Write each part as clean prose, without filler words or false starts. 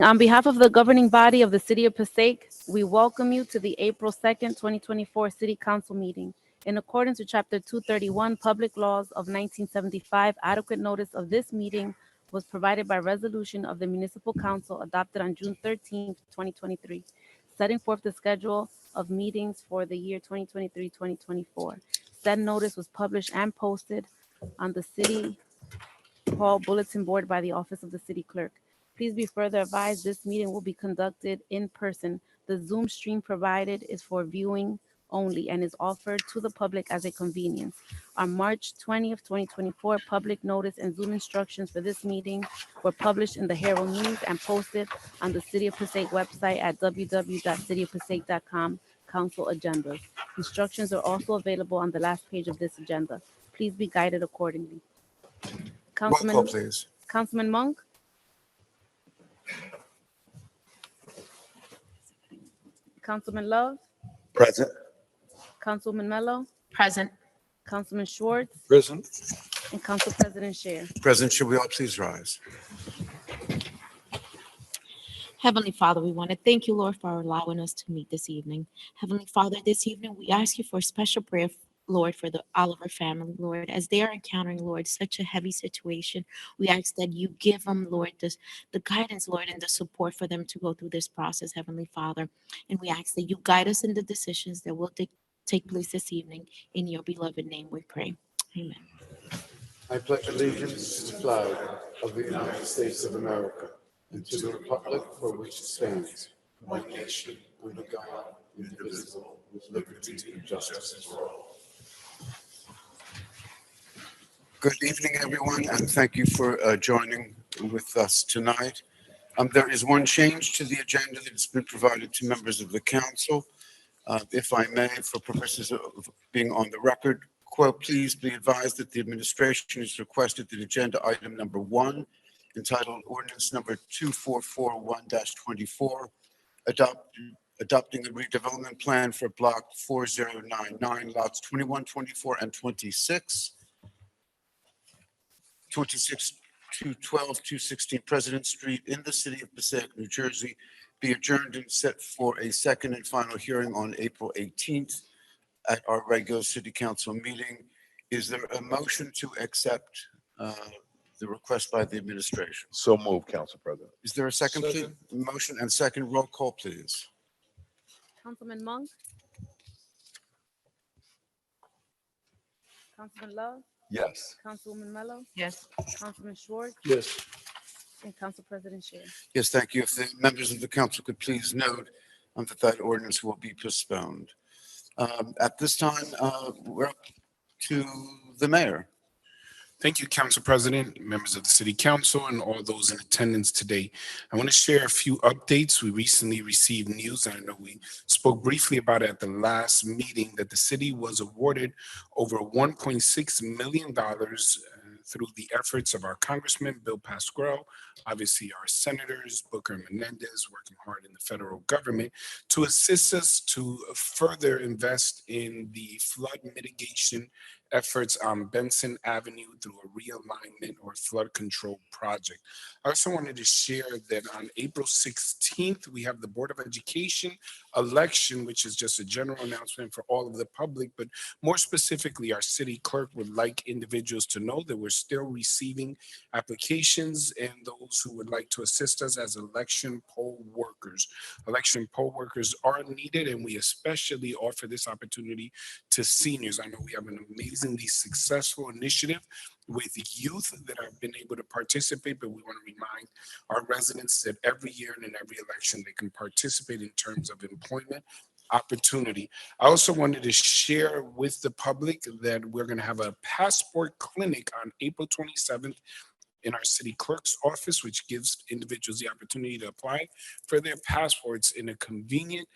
On behalf of the governing body of the City of Passaic, we welcome you to the April 2nd, 2024 City Council meeting. In accordance with Chapter 231 Public Laws of 1975, adequate notice of this meeting was provided by resolution of the Municipal Council adopted on June 13th, 2023, setting forth the schedule of meetings for the year 2023-2024. Said notice was published and posted on the City Hall Bulletin Board by the Office of the City Clerk. Please be further advised this meeting will be conducted in person. The Zoom stream provided is for viewing only and is offered to the public as a convenience. On March 20th, 2024, public notice and Zoom instructions for this meeting were published in the Herald News and posted on the City of Passaic website at www.cityofpassaic.com. Council agendas. Instructions are also available on the last page of this agenda. Please be guided accordingly. Roll call, Councilman, please. Councilman Monk? Councilman Love? Present. Councilman Mello? Present. Councilman Schwartz? Present. And Council President Scheer. President, should we all please rise? Heavenly Father, we want to thank you, Lord, for allowing us to meet this evening. Heavenly Father, this evening we ask you for a special prayer, Lord, for the Oliver family, Lord, as they are encountering, Lord, such a heavy situation. We ask that you give them, Lord, the guidance, Lord, and the support for them to go through this process, Heavenly Father. And we ask that you guide us in the decisions that will take place this evening. In your beloved name we pray. Amen. I pledge allegiance to the flag of the United States of America and to the republic for which it stands, one nation, under God, indivisible, with liberty and justice for all. Good evening, everyone, and thank you for joining with us tonight. There is one change to the agenda that's been provided to members of the council. If I may, for purposes of being on the record, quote, please be advised that the administration has requested that agenda item number 1, entitled Ordinance number 2441-24, adopting a redevelopment plan for block 4099, lots 21, 24, and 26, 212, 216 President Street in the city of Passaic, New Jersey, be adjourned and set for a second and final hearing on April 18th at our regular city council meeting. Is there a motion to accept the request by the administration? So moved, Council President. Is there a second, please? Motion and second. Roll call, please. Councilman Monk? Councilman Love? Yes. Councilwoman Mello? Yes. Councilman Schwartz? Yes. And Council President Scheer. Yes, thank you. If the members of the council could please note that ordinance will be postponed. At this time, we're up to the mayor. Thank you, Council President, members of the City Council, and all those in attendance today. I want to share a few updates. We recently received news, and I know we spoke briefly about it at the last meeting, that the city was awarded over $1.6 million through the efforts of our Congressman, Bill Pasquarello, obviously our senators, Booker and Menendez, working hard in the federal government to assist us to further invest in the flood mitigation efforts on Benson Avenue through a realignment or flood control project. I also wanted to share that on April 16th, we have the Board of Education election, which is just a general announcement for all of the public, but more specifically, our city clerk would like individuals to know that we're still receiving applications and those who would like to assist us as election poll workers. Election poll workers are needed, and we especially offer this opportunity to seniors. I know we have an amazingly successful initiative with youth that have been able to participate, but we want to remind our residents that every year and in every election they can participate in terms of employment opportunity. I also wanted to share with the public that we're going to have a passport clinic on April 27th in our city clerk's office, which gives individuals the opportunity to apply for their passports in a convenient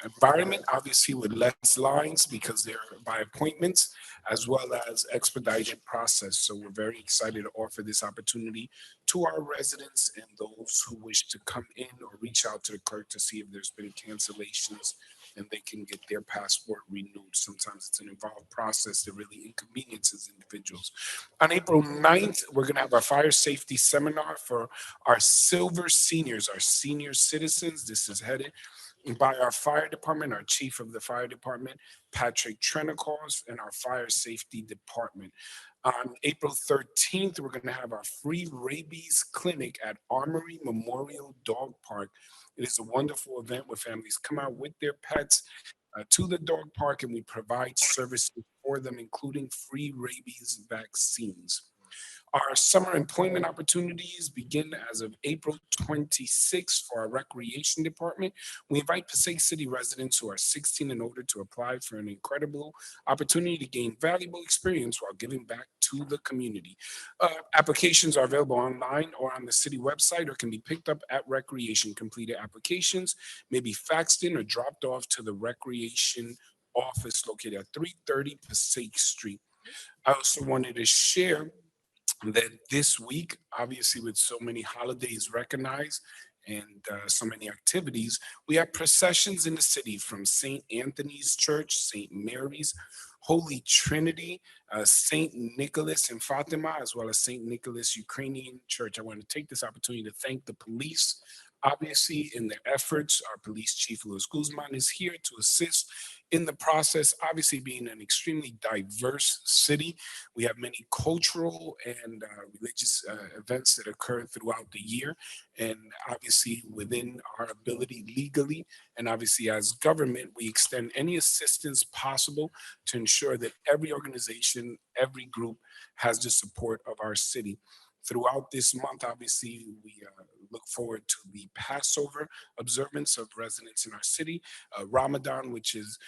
environment, obviously with less lines because they're by appointments, as well as expedited process. So we're very excited to offer this opportunity to our residents and those who wish to come in or reach out to the clerk to see if there's been cancellations and they can get their passport renewed. Sometimes it's an involved process that really inconveniences individuals. On April 9th, we're going to have our fire safety seminar for our silver seniors, our senior citizens. This is headed by our fire department, our chief of the fire department, Patrick Trenacos, and our fire safety department. On April 13th, we're going to have our free rabies clinic at Armory Memorial Dog Park. It is a wonderful event where families come out with their pets to the dog park, and we provide services for them, including free rabies vaccines. Our summer employment opportunities begin as of April 26th for our recreation department. We invite Passaic City residents who are 16 and older to apply for an incredible opportunity to gain valuable experience while giving back to the community. Applications are available online or on the city website, or can be picked up at recreation. Completed applications may be faxed in or dropped off to the recreation office located at 330 Passaic Street. I also wanted to share that this week, obviously with so many holidays recognized and so many activities, we have processions in the city from St. Anthony's Church, St. Mary's, Holy Trinity, St. Nicholas in Fatima, as well as St. Nicholas Ukrainian Church. I want to take this opportunity to thank the police, obviously, in their efforts. Our police chief, Luis Guzman, is here to assist in the process. Obviously, being an extremely diverse city, we have many cultural and religious events that occur throughout the year. And obviously, within our ability legally, and obviously as government, we extend any assistance possible to ensure that every organization, every group has the support of our city. Throughout this month, obviously, we look forward to the Passover observance of residents in our city, Ramadan, which is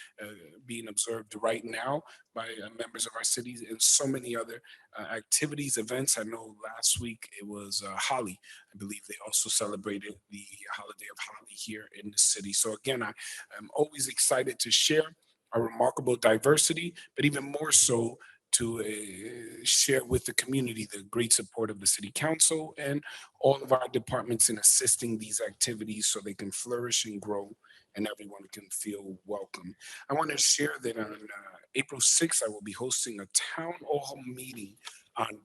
being observed right now by members of our cities, and so many other activities, events. I know last week it was Holi. I believe they also celebrated the holiday of Holi here in the city. So again, I am always excited to share our remarkable diversity, but even more so to share with the community the great support of the city council and all of our departments in assisting these activities so they can flourish and grow and everyone can feel welcome. I want to share that on April 6th, I will be hosting a town hall meeting on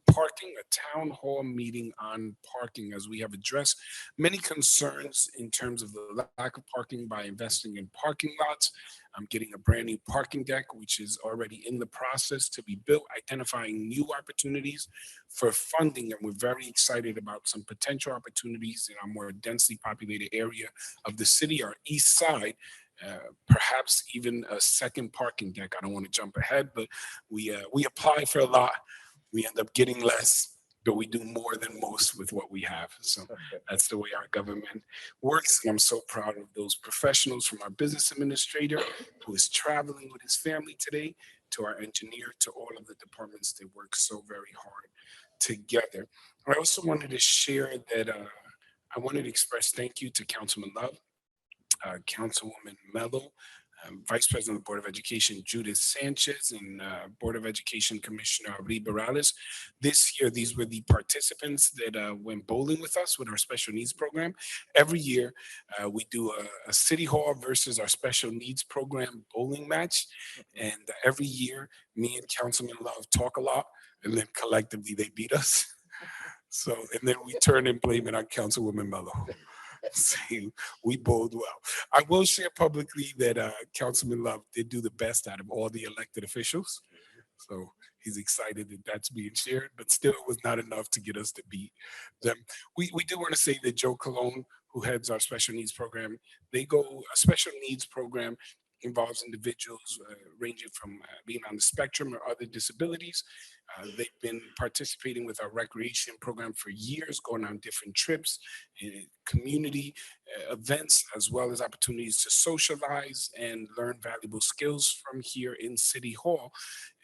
parking, as we have addressed many concerns in terms of the lack of parking by investing in parking lots. I'm getting a brand new parking deck, which is already in the process to be built, identifying new opportunities for funding. And we're very excited about some potential opportunities in our more densely populated area of the city, our east side, perhaps even a second parking deck. I don't want to jump ahead, but we apply for a lot. We end up getting less, but we do more than most with what we have. So that's the way our government works. And I'm so proud of those professionals, from our business administrator who is traveling with his family today, to our engineer, to all of the departments that work so very hard together. I also wanted to share that I wanted to express thank you to Councilman Love, Councilwoman Mello, Vice President of the Board of Education, Judith Sanchez, and Board of Education Commissioner Ari Morales. This year, these were the participants that went bowling with us with our special needs program. Every year, we do a City Hall versus our special needs program bowling match. And every year, me and Councilman Love talk a lot, and then collectively they beat us. So, and then we turn and blame it on Councilwoman Mello. Saying we bowled well. I will share publicly that Councilman Love did do the best out of all the elected officials. So he's excited that that's being shared, but still it was not enough to get us to beat them. We do want to say that Joe Colon, who heads our special needs program, a special needs program involves individuals ranging from being on the spectrum or other disabilities. They've been participating with our recreation program for years, going on different trips, community events, as well as opportunities to socialize and learn valuable skills from here in City Hall.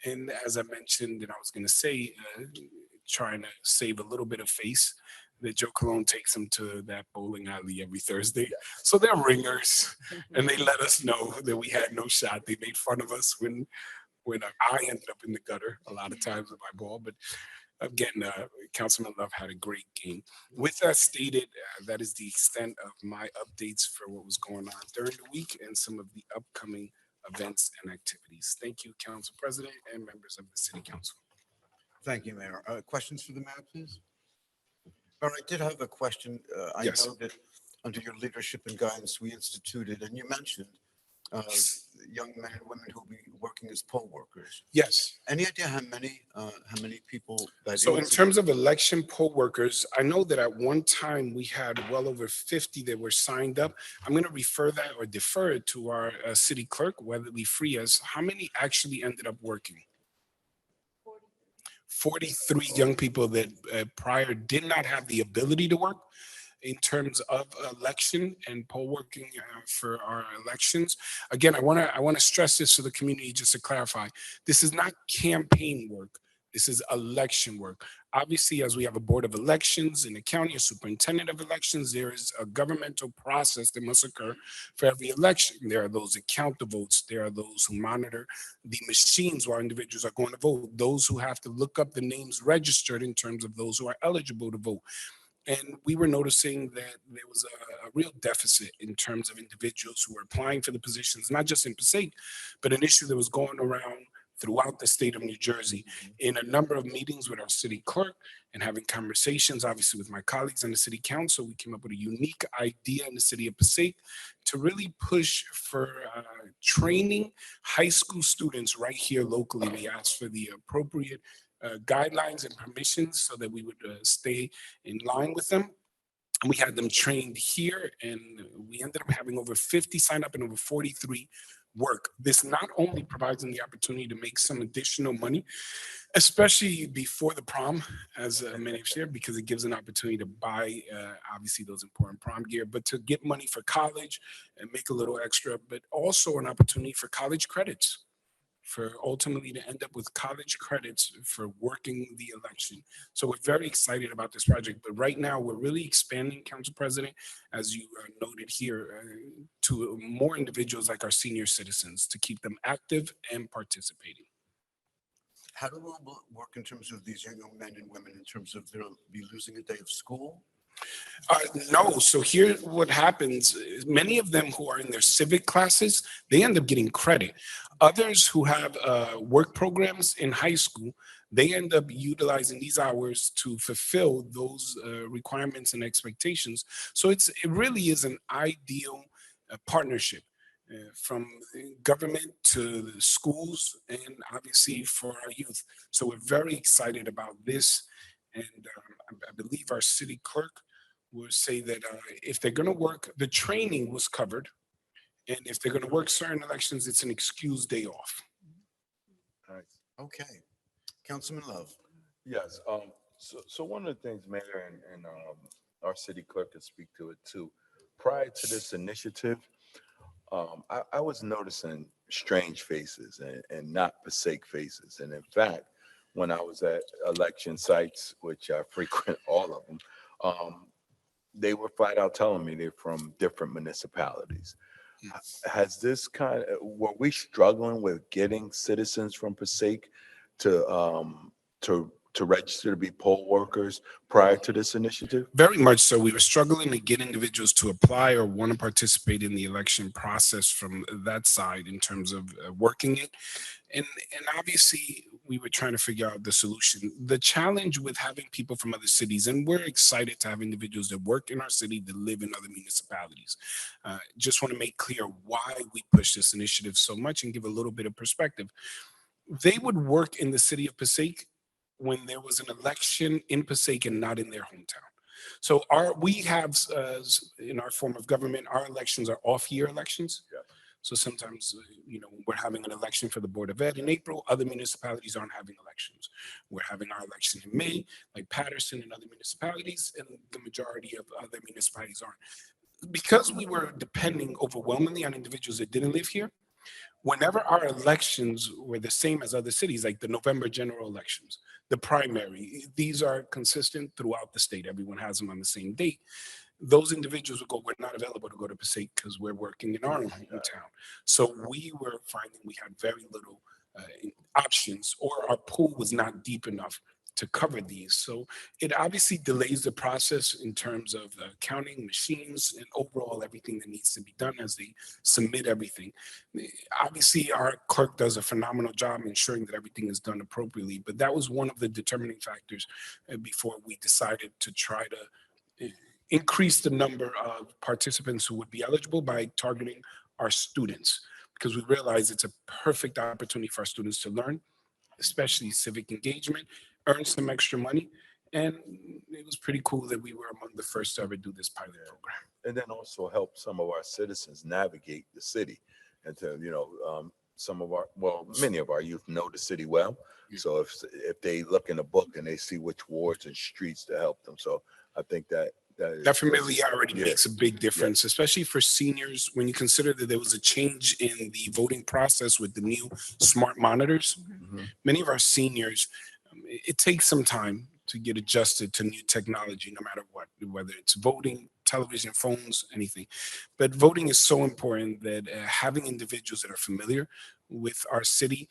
And as I mentioned, and I was going to say, trying to save a little bit of face, that Joe Colon takes them to that bowling alley every Thursday. So they're ringers, and they let us know that we had no shot. They made fun of us when I ended up in the gutter a lot of times with my ball, but Again, Councilman Love had a great game. With that stated, that is the extent of my updates for what was going on during the week and some of the upcoming events and activities. Thank you, Council President and members of the City Council. Thank you, Mayor. Questions for the mayor, please? Mayor, I did have a question. I Yes. know that under your leadership and guidance, we instituted, and you mentioned young men and women who will be working as poll workers. Yes. Any idea how many people that So in is? terms of election poll workers, I know that at one time we had well over 50 that were signed up. I'm going to refer that or defer it to our city clerk, Weatherly Frias. How many actually ended up working? 43 young people that prior did not have the ability to work in terms of election and poll working for our elections. Again, I want to stress this to the community just to clarify. This is not campaign work. This is election work. Obviously, as we have a board of elections in the county, a superintendent of elections, there is a governmental process that must occur for every election. There are those that count the votes. There are those who monitor the machines while individuals are going to vote. Those who have to look up the names registered in terms of those who are eligible to vote. And we were noticing that there was a real deficit in terms of individuals who were applying for the positions, not just in Passaic, but an issue that was going around throughout the state of New Jersey. In a number of meetings with our city clerk and having conversations, obviously with my colleagues on the city council, we came up with a unique idea in the city of Passaic to really push for training high school students right here locally. We asked for the appropriate guidelines and permissions so that we would stay in line with them. We had them trained here, and we ended up having over 50 sign up and over 43 work. This not only provides them the opportunity to make some additional money, especially before the prom, as many have shared, because it gives an opportunity to buy, obviously, those important prom gear, but to get money for college and make a little extra, but also an opportunity for college credits, for ultimately to end up with college credits for working the election. So we're very excited about this project, but right now we're really expanding, Council President, as you noted here, to more individuals like our senior citizens to keep them active and participating. How do we work in terms of these young men and women in terms of they'll be losing a day of school? No. So here, what happens is many of them who are in their civic classes, they end up getting credit. Others who have work programs in high school, they end up utilizing these hours to fulfill those requirements and expectations. So it really is an ideal partnership from government to the schools and obviously for our youth. So we're very excited about this. And I believe our city clerk will say that if they're going to work, the training was covered. And if they're going to work certain elections, it's an excused day off. All right. Okay. Councilman Love. Yes. So one of the things, Mayor, and our city clerk can speak to it too. Prior to this initiative, I was noticing strange faces and not Passaic faces. And in fact, when I was at election sites, which I frequent all of them, they were flat out telling me they're from different municipalities. Has this were we struggling with getting citizens from Passaic to register to be poll workers prior to this initiative? Very much so. We were struggling to get individuals to apply or want to participate in the election process from that side in terms of working it. And obviously, we were trying to figure out the solution. The challenge with having people from other cities, and we're excited to have individuals that work in our city that live in other municipalities. Just want to make clear why we push this initiative so much and give a little bit of perspective. They would work in the city of Passaic when there was an election in Passaic and not in their hometown. So we have in our form of government, our elections are off-year elections. Yeah. So sometimes, when we're having an election for the Board of Ed in April, other municipalities aren't having elections. We're having our election in May, like Patterson and other municipalities, and the majority of other municipalities aren't. Because we were depending overwhelmingly on individuals that didn't live here, whenever our elections were the same as other cities, like the November general elections, the primary, these are consistent throughout the state. Everyone has them on the same date. Those individuals would go, we're not available to go to Passaic because we're working in our hometown. So we were finding we had very little options, or our pool was not deep enough to cover these. So it obviously delays the process in terms of counting machines and overall everything that needs to be done as they submit everything. Obviously, our clerk does a phenomenal job ensuring that everything is done appropriately, but that was one of the determining factors before we decided to try to increase the number of participants who would be eligible by targeting our students, because we realize it's a perfect opportunity for our students to learn, especially civic engagement, earn some extra money. And it was pretty cool that we were among the first to ever do this pilot program. And then also help some of our citizens navigate the city and to, some of our, well, many of our youth know the city well. So if they look in a book and they see which wards and streets to help them. So I think that That familiarity makes a big difference, especially for seniors, when you consider that there was a change in the voting process with the new smart monitors. Many of our seniors, it takes some time to get adjusted to new technology, no matter what, whether it's voting, television, phones, anything. But voting is so important that having individuals that are familiar with our city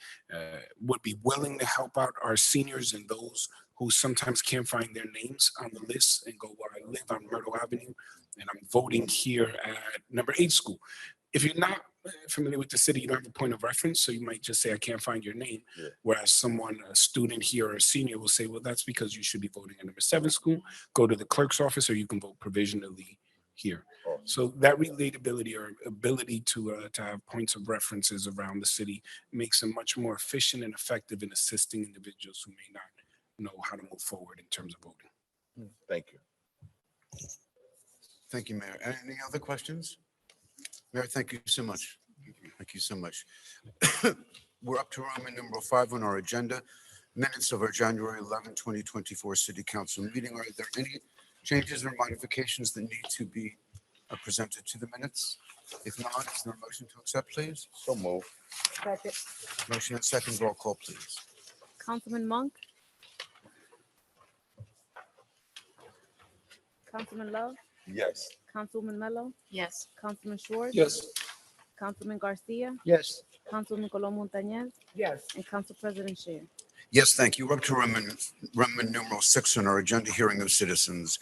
would be willing to help out our seniors and those who sometimes can't find their names on the list and go, well, I live on Myrtle Avenue and I'm voting here at number 8 school. If you're not familiar with the city, you don't have a point of reference, so you might just say, I can't find your name. Whereas someone, a student here or a senior will say, well, that's because you should be voting at number 7 school, go to the clerk's office, or you can vote provisionally here. So that relatability or ability to have points of references around the city makes them much more efficient and effective in assisting individuals who may not know how to move forward in terms of voting. Thank you. Thank you, Mayor. Any other questions? Mayor, thank you so much. Thank you so much. We're up to Roman numeral 5 on our agenda, minutes of our January 11, 2024 City Council meeting. Are there any changes or modifications that need to be presented to the minutes? If not, is there a motion to accept, please? So move. Second. Motion and second, roll call, please. Councilman Monk. Councilman Love. Yes. Councilwoman Mello. Yes. Councilman Schwartz. Yes. Councilman Garcia. Yes. Councilman Colon Montañez. Yes. And Council President Shear. Yes, thank you. We're up to Roman numeral 6 on our agenda, hearing of citizens.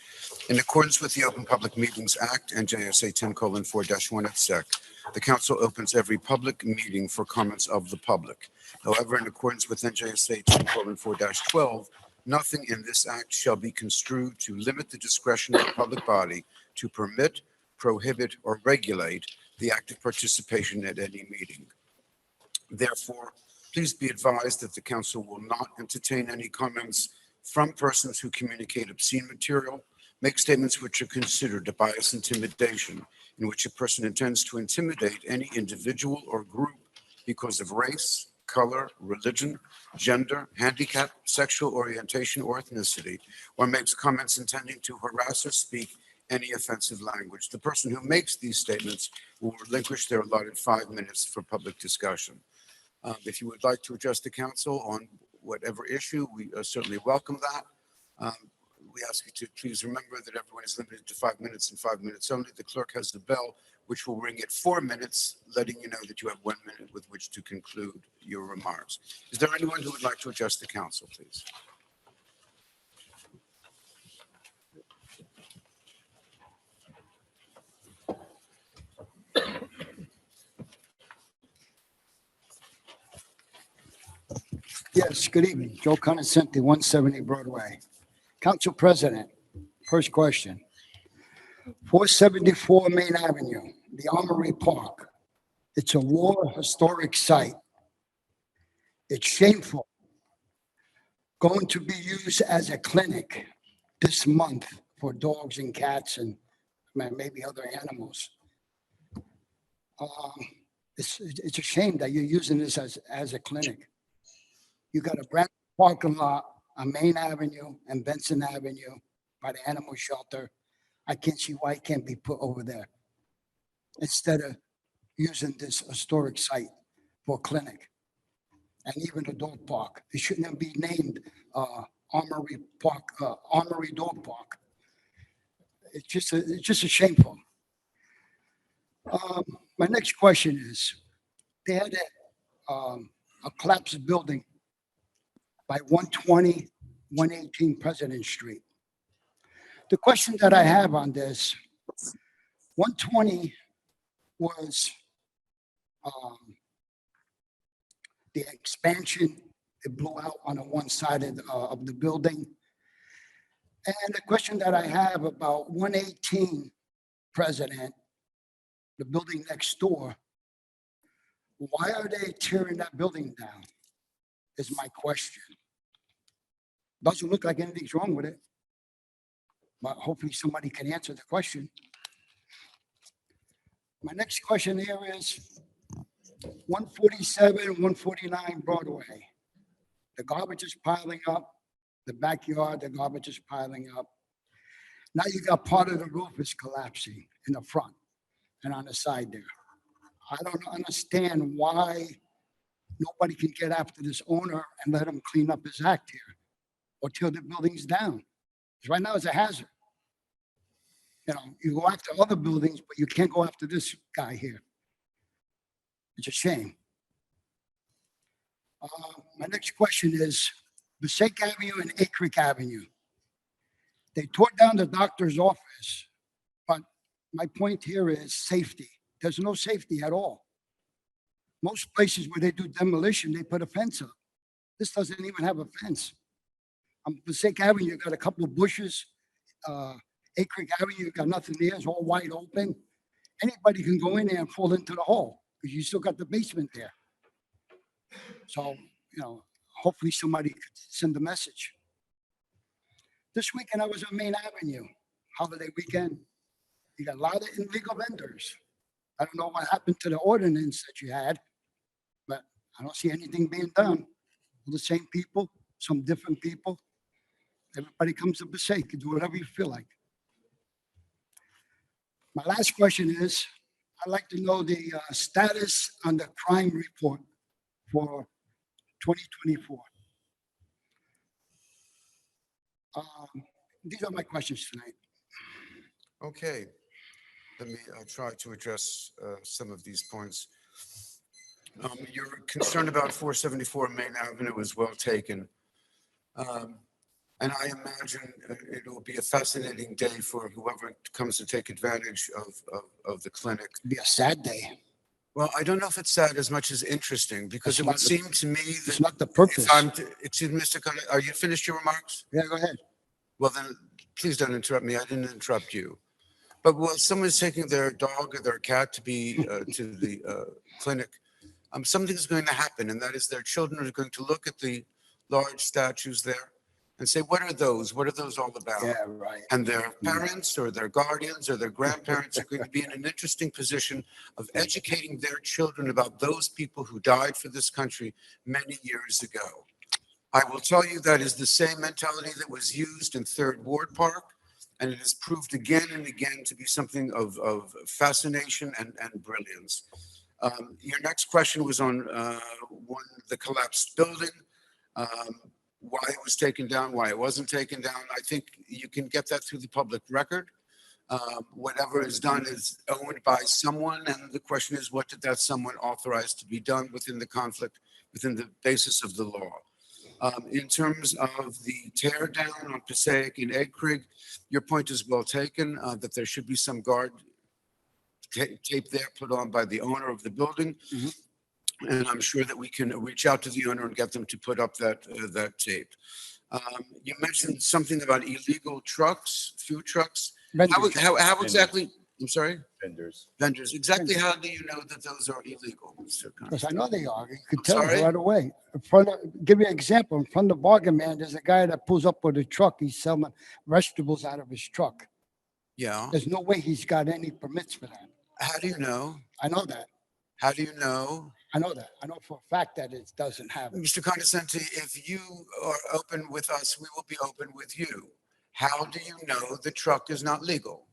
In accordance with the Open Public Meetings Act, NJSA 10:4-1 et sec, the council opens every public meeting for comments of the public. However, in accordance with NJSA 10:4-12, nothing in this act shall be construed to limit the discretion of the public body to permit, prohibit, or regulate the active participation at any meeting. Therefore, please be advised that the council will not entertain any comments from persons who communicate obscene material, make statements which are considered a bias intimidation, in which a person intends to intimidate any individual or group because of race, color, religion, gender, handicap, sexual orientation, or ethnicity, or makes comments intending to harass or speak any offensive language. The person who makes these statements will relinquish their allotted 5 minutes for public discussion. If you would like to address the council on whatever issue, we certainly welcome that. We ask you to please remember that everyone is limited to 5 minutes and 5 minutes only. The clerk has the bell, which will ring at 4 minutes, letting you know that you have 1 minute with which to conclude your remarks. Is there anyone who would like to address the council, please? Yes, good evening. Joe Conoscenti, 170 Broadway. Council President, first question. 474 Main Avenue, the Armory Park. It's a war historic site. It's shameful. Going to be used as a clinic this month for dogs and cats and maybe other animals. It's a shame that you're using this as a clinic. You got a brand new parking lot on Main Avenue and Benson Avenue by the animal shelter. I can't see why it can't be put over there instead of using this historic site for a clinic. And even a dog park. It shouldn't be named Armory Park, Armory Dog Park. It's just a shameful. My next question is, they had a collapsed building by 120 118 President Street. The question that I have on this, 120 was the expansion. It blew out on the one side of the building. And the question that I have about 118 President, the building next door, why are they tearing that building down? Is my question. Doesn't look like anything's wrong with it, but hopefully somebody can answer the question. My next question here is 147, 149 Broadway. The garbage is piling up. The backyard, the garbage is piling up. Now you got part of the roof is collapsing in the front and on the side there. I don't understand why nobody can get after this owner and let him clean up his act here or tear the buildings down. 'Cause right now it's a hazard. You know, you go after other buildings, but you can't go after this guy here. It's a shame. My next question is Passaic Avenue and Egg Creek Avenue. They tore down the doctor's office, but my point here is safety. There's no safety at all. Most places where they do demolition, they put a fence up. This doesn't even have a fence. On Passaic Avenue, you got a couple of bushes. Egg Creek Avenue, you got nothing there. It's all wide open. Anybody can go in there and fall into the hole because you still got the basement there. So, you know, hopefully somebody could send a message. This weekend I was on Main Avenue, holiday weekend. You got a lot of illegal vendors. I don't know what happened to the ordinance that you had, but I don't see anything being done. All the same people, some different people. Everybody comes to Passaic, you do whatever you feel like. My last question is, I'd like to know the status on the crime report for 2024. These are my questions tonight. Okay, let me try to address some of these points. Your concern about 474 Main Avenue is well taken. And I imagine it will be a fascinating day for whoever comes to take advantage of the clinic. It'd be a sad day. Well, I don't know if it's sad as much as interesting, because It's it not would the- seem to me It's that not the purpose. excuse me, Mr. Conley, are you finished your remarks? Yeah, go ahead. Well, then, please don't interrupt me. I didn't interrupt you. But while someone's taking their dog or their cat to be to the clinic, something's going to happen, and that is their children are going to look at the large statues there and say, what are those? What are those all about? Yeah, right. And their parents or their guardians or their grandparents are going to be in an interesting position of educating their children about those people who died for this country many years ago. I will tell you that is the same mentality that was used in Third Ward Park, and it has proved again and again to be something of fascination and brilliance. Your next question was on the collapsed building. Why it was taken down, why it wasn't taken down. I think you can get that through the public record. Whatever is done is owned by someone, and the question is, what did that someone authorize to be done within the conflict, within the basis of the law? In terms of the tear down on Passaic and Egg Creek, your point is well taken, that there should be some guard tape there put on by the owner of the building. Mhm. And I'm sure that we can reach out to the owner and get them to put up that tape. You mentioned something about illegal trucks, food trucks. Vendors. How exactly, I'm sorry? Vendors. Vendors. Exactly how do you know that those are illegal, Mr. Because I Constable? know they are. You can tell Sorry? right away. Give you an example. In front of the Bargain Man, there's a guy that pulls up with a truck. He's selling vegetables out of his truck. Yeah. There's no way he's got any permits for that. How do you know? I know that. How do you know? I know that. I know for a fact that it doesn't have it. Mr. Condescenti, if you are open with us, we will be open with you. How do you know the truck is not legal?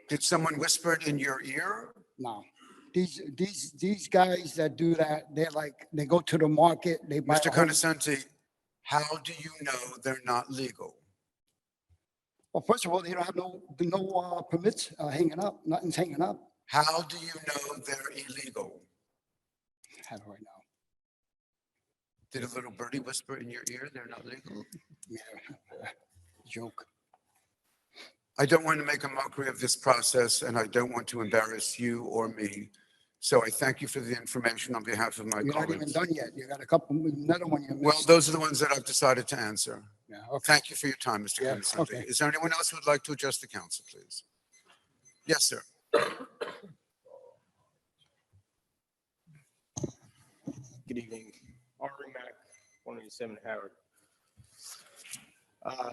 Did someone whisper it in your ear? No. These guys that do that, they go to the market, they buy. Mr. Condesenti, how do you know they're not legal? Well, first of all, they don't have no permits hanging up. Nothing's hanging up. How do you know they're illegal? How do I know? Did a little birdie whisper in your ear? They're not legal. Yeah, joke. I don't want to make a mockery of this process, and I don't want to embarrass you or me. So I thank you for the information on behalf of my You're not even colleagues. done yet. You got another one you Well, missed. those are the ones that I've decided to answer. Yeah, okay. Thank you for your time, Mr. Yeah, Clemente. okay. Is there anyone else who would like to address the council, please? Yes, sir. Good evening. Ari Mack, 187 Howard.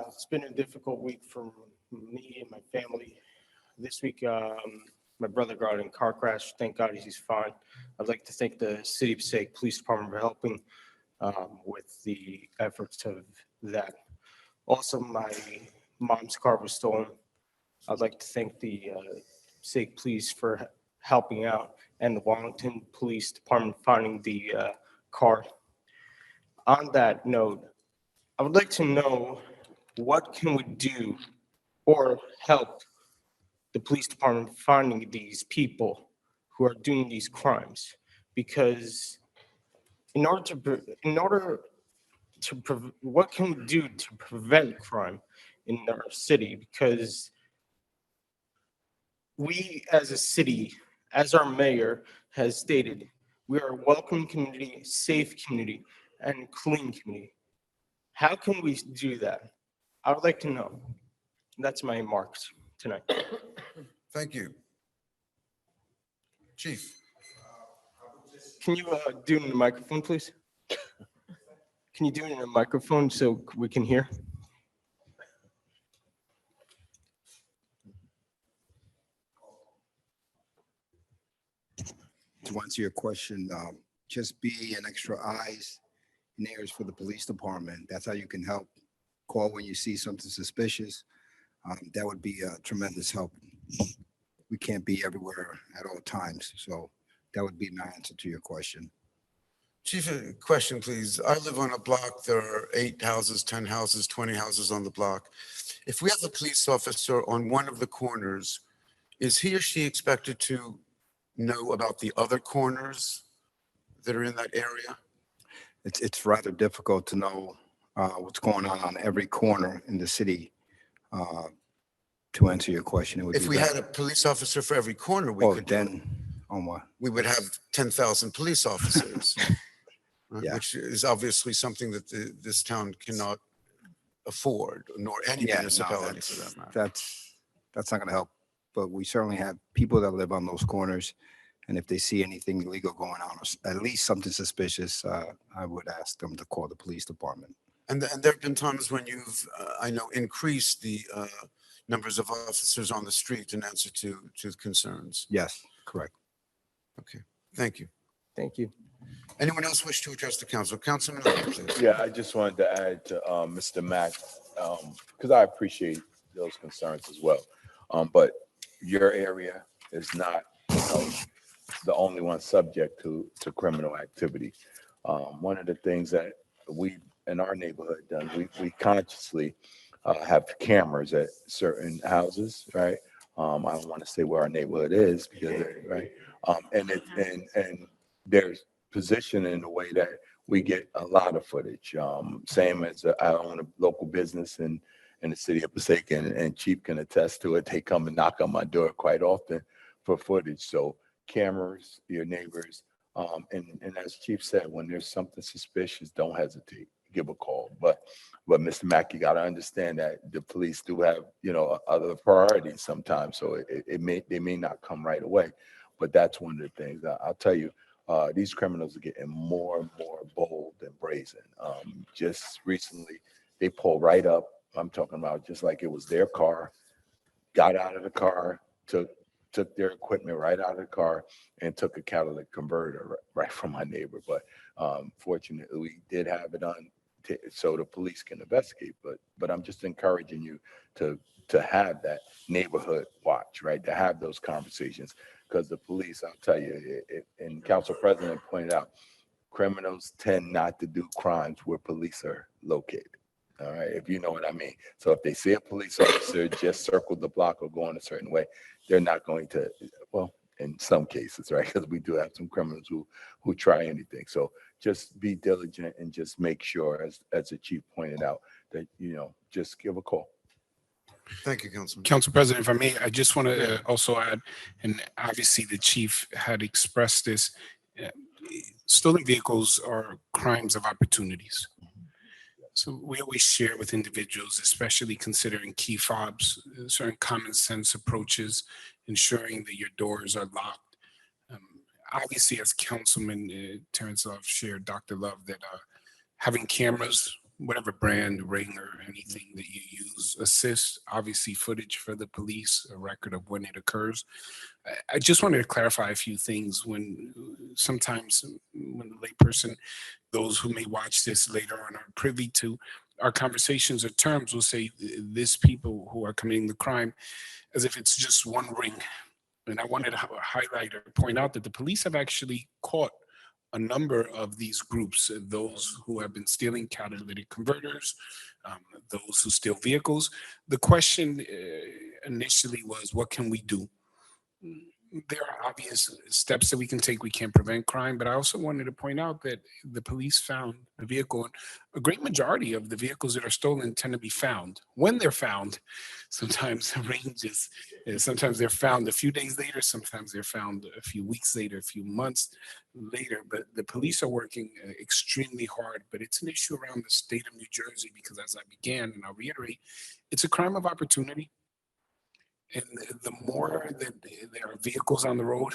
It's been a difficult week for me and my family. This week, my brother got in a car crash. Thank God he's fine. I'd like to thank the City of Passaic Police Department for helping with the efforts of that. Also, my mom's car was stolen. I'd like to thank the Passaic Police for helping out and the Wellington Police Department finding the car. On that note, I would like to know what can we do or help the police department finding these people who are doing these crimes? Because what can we do to prevent crime in our city? Because we as a city, as our mayor has stated, we are a welcome community, safe community, and clean community. How can we do that? I would like to know. That's my remarks tonight. Thank you. Chief. Can you do it in the microphone, please? Can you do it in a microphone so we can hear? To answer your question, just be an extra eyes and ears for the police department. That's how you can help. Call when you see something suspicious. That would be a tremendous help. We can't be everywhere at all times. So that would be my answer to your question. Chief, a question, please. I live on a block. There are 8 houses, 10 houses, 20 houses on the block. If we have a police officer on one of the corners, is he or she expected to know about the other corners that are in that area? It's rather difficult to know what's going on every corner in the city. To answer your question, it would If be we better. had a police officer for every corner, we Oh, could do it. then, on what? We would have 10,000 police officers, Yeah. which is obviously something that this town cannot afford, nor any Yeah, no, municipality for that matter. that's not going to help. But we certainly have people that live on those corners, and if they see anything illegal going on, or at least something suspicious, I would ask them to call the police department. And there have been times when you've, I know, increased the numbers of officers on the street in answer to concerns. Yes, correct. Okay, thank you. Thank you. Anyone else wish to address the council? Councilman Lee, please. Yeah, I just wanted to add to Mr. Mack, because I appreciate those concerns as well. But your area is not the only one subject to criminal activity. One of the things that we in our neighborhood done, we consciously have cameras at certain houses, right? I don't want to say where our neighborhood is because, right? And there's positioned in a way that we get a lot of footage. Same as I own a local business in the city of Passaic, and Chief can attest to it. They come and knock on my door quite often for footage. So cameras, your neighbors, and as Chief said, when there's something suspicious, don't hesitate, give a call. But Mr. Mack, you got to understand that the police do have, other priorities sometimes. So they may not come right away, but that's one of the things. I'll tell you, these criminals are getting more and more bold and brazen. Just recently, they pulled right up. I'm talking about just like it was their car, got out of the car, took their equipment right out of the car and took a catalytic converter right from my neighbor. But fortunately, we did have it on so the police can investigate. But I'm just encouraging you to have that neighborhood watch, right? To have those conversations, because the police, I'll tell you, and Council President pointed out, criminals tend not to do crimes where police are located. All right, if you know what I mean. So if they see a police officer just circle the block or go in a certain way, they're not going to, well, in some cases, right? Because we do have some criminals who try anything. So just be diligent and just make sure, as the chief pointed out, that, just give a call. Thank you, Councilman. Council President, if I may, I just want to also add, and obviously the chief had expressed this, uh, stolen vehicles are crimes of opportunities. So we always share with individuals, especially considering key fobs, certain common sense approaches, ensuring that your doors are locked. Obviously, as Councilman Terrence Love shared, Dr. Love, that having cameras, whatever brand, Ring or anything that you use, assist, obviously footage for the police, a record of when it occurs. I just wanted to clarify a few things when sometimes when the layperson, those who may watch this later on are privy to our conversations or terms will say this people who are committing the crime as if it's just one ring. And I wanted to highlight or point out that the police have actually caught a number of these groups, those who have been stealing catalytic converters, those who steal vehicles. The question initially was, what can we do? There are obvious steps that we can take. We can't prevent crime, but I also wanted to point out that the police found a vehicle, and a great majority of the vehicles that are stolen tend to be found. When they're found, sometimes the ranges, sometimes they're found a few days later, sometimes they're found a few weeks later, a few months later. But the police are working extremely hard, but it's an issue around the state of New Jersey because, as I began, and I'll reiterate, it's a crime of opportunity. And the more that there are vehicles on the road,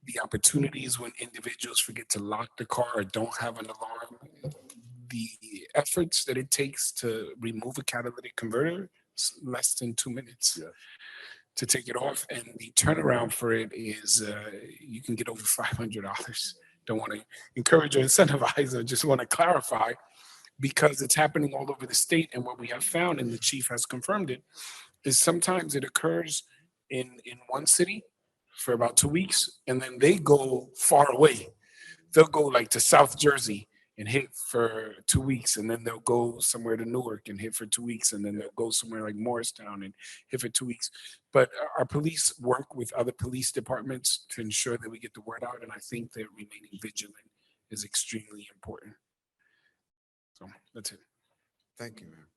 the opportunities when individuals forget to lock the car or don't have an alarm, the efforts that it takes to remove a catalytic converter is less than 2 minutes to take it off. And the turnaround for it is you can get over $500. Don't want to encourage or incentivize, I just want to clarify, because it's happening all over the state. And what we have found, and the chief has confirmed it, is sometimes it occurs in one city for about 2 weeks, and then they go far away. They'll go like to South Jersey and hit for 2 weeks, and then they'll go somewhere to Newark and hit for 2 weeks, and then they'll go somewhere like Morristown and hit for 2 weeks. But our police work with other police departments to ensure that we get the word out, and I think that remaining vigilant is extremely important. So that's it. Thank you, Mayor.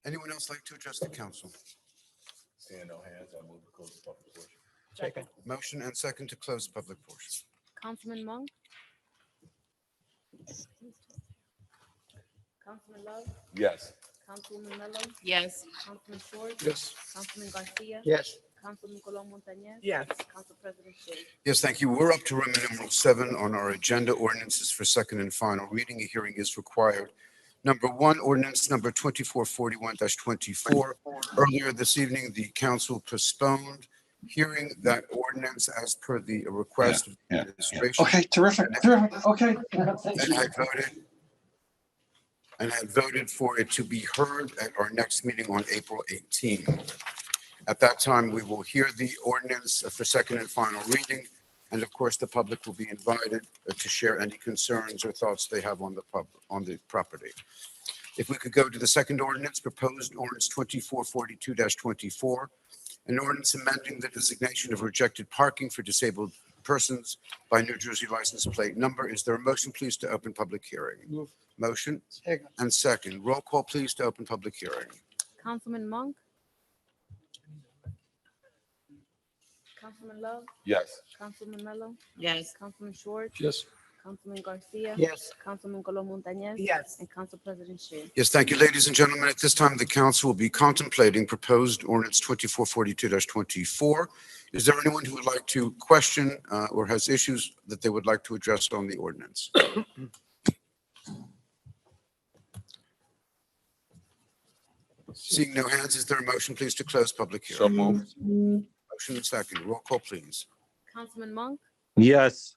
Anyone else like to address the council? Seeing no hands, I move to close the public portion. Second. Motion and second to close public portion. Councilman Monk? Councilman Love? Yes. Councilwoman Mello? Yes. Councilman Schwartz? Yes. Councilman Garcia? Yes. Councilman Colon Montañez? Yes. Council President Shea. Yes, thank you. We're up to Roman numeral 7 on our agenda. Ordinances for second and final reading. A hearing is required. Number 1, ordinance number 2441-24. Earlier this evening, the council postponed hearing that ordinance as per the request of the administration. Okay, terrific. Okay. And had voted for it to be heard at our next meeting on April 18. At that time, we will hear the ordinance for second and final reading. And of course, the public will be invited to share any concerns or thoughts they have on the property. If we could go to the second ordinance, proposed ordinance 2442-24, an ordinance amending the designation of rejected parking for disabled persons by New Jersey license plate number. Is there a motion, please, to open public hearing? Move. Motion Second. and second. Roll call, please, to open public hearing. Councilman Monk? Councilman Love? Yes. Councilman Mello? Yes. Councilman Schwartz? Yes. Councilman Garcia? Yes. Councilman Colon Montañez? Yes. And Council President Shea. Yes, thank you, ladies and gentlemen. At this time, the council will be contemplating proposed ordinance 2442-24. Is there anyone who would like to question or has issues that they would like to address on the ordinance? Seeing no hands, is there a motion, please, to close public So hearing? moved. Motion and second. Roll call, please. Councilman Monk? Yes.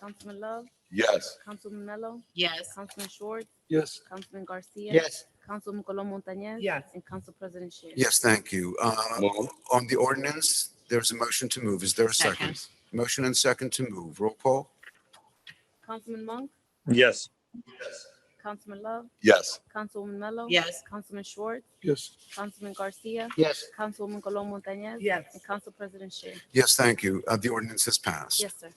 Councilman Love? Yes. Councilman Mello? Yes. Councilman Schwartz? Yes. Councilman Garcia? Yes. Councilman Colon Montañez? Yes. And Council President Shea. Yes, thank you. Move. On the ordinance, there's a motion to move. Is there a second? Second. Motion and second to move. Roll call. Councilman Monk? Yes. Councilman Love, Yes. Councilwoman Mello. Yes. Councilman Schwartz, Yes. Councilman Garcia, Yes. Councilwoman Colon Montañez. Yes. And Council President Shay. Yes, thank you. The ordinance has passed. Yes, sir.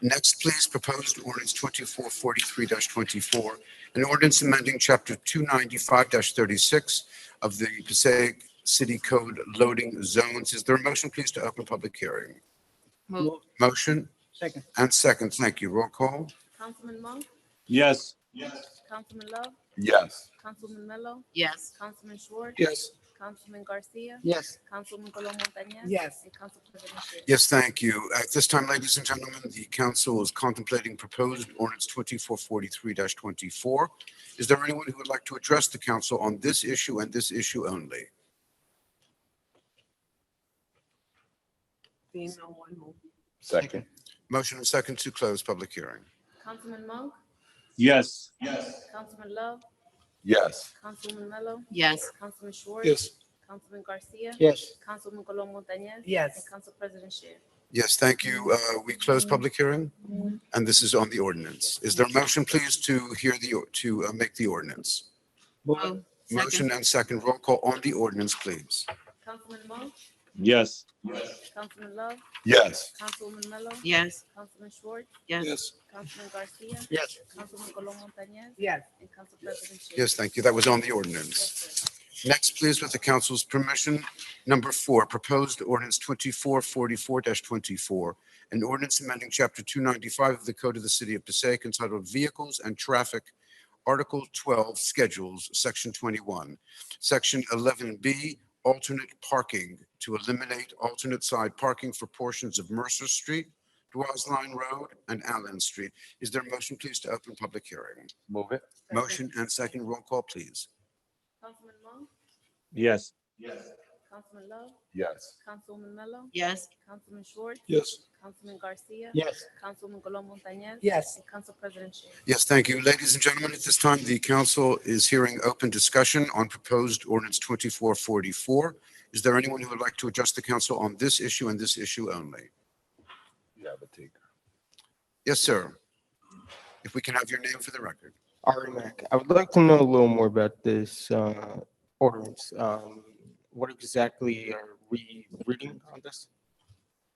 Next, please, proposed ordinance 2443-24, an ordinance amending chapter 295-36 of the Passaic City Code loading zones. Is there a motion, please, to open public hearing? Move. Motion Second. and second. Thank you. Roll call. Councilman Monk, Yes. Councilman Love, Yes. Councilwoman Mello, Yes. Councilman Schwartz, Yes. Councilman Garcia, Yes. Councilwoman Colon Montañez. Yes. And Council President Shay. Yes, thank you. At this time, ladies and gentlemen, the council is contemplating proposed ordinance 2443-24. Is there anyone who would like to address the council on this issue and this issue only? Being no one, move. Second. Motion and second to close public hearing. Councilman Monk, Yes. Councilman Love, Yes. Councilwoman Mello, Yes. Councilman Schwartz. Yes. Councilman Garcia. Yes. Councilwoman Colon Montañez. Yes. And Council President Shay. Yes, thank you. We close public hearing, and this is on the ordinance. Is there a motion, please, to make the ordinance? Move. Motion and second. Roll call on the ordinance, please. Councilman Monk, Yes. Councilman Love, Yes. Councilwoman Mello, Yes. Councilman Schwartz, Yes. Councilman Garcia, Yes. Councilwoman Colon Montañez. Yes. And Council President Shay. Yes, thank you. That was on the ordinance. Yes, sir. Next, please, with the council's permission, number 4, proposed ordinance 2444-24, an ordinance amending chapter 295 of the Code of the City of Passaic entitled Vehicles and Traffic, Article 12, Schedules, Section 21, Section 11B, alternate parking to eliminate alternate side parking for portions of Mercer Street, Dwaz Line Road, and Allen Street. Is there a motion, please, to open public hearing? Move it. Motion and second. Roll call, please. Councilman Monk, Yes. Councilman Love, Yes. Councilwoman Mello, Yes. Councilman Schwartz, Yes. Councilman Garcia. Yes. Councilwoman Colon Montañez. Yes. And Council President Shay. Yes, thank you. Ladies and gentlemen, at this time, the council is hearing open discussion on proposed ordinance 2444. Is there anyone who would like to address the council on this issue and this issue only? You have a taker. Yes, sir. If we can have your name for the record. Ari Mack, I would like to know a little more about this ordinance. What exactly are we reading on this?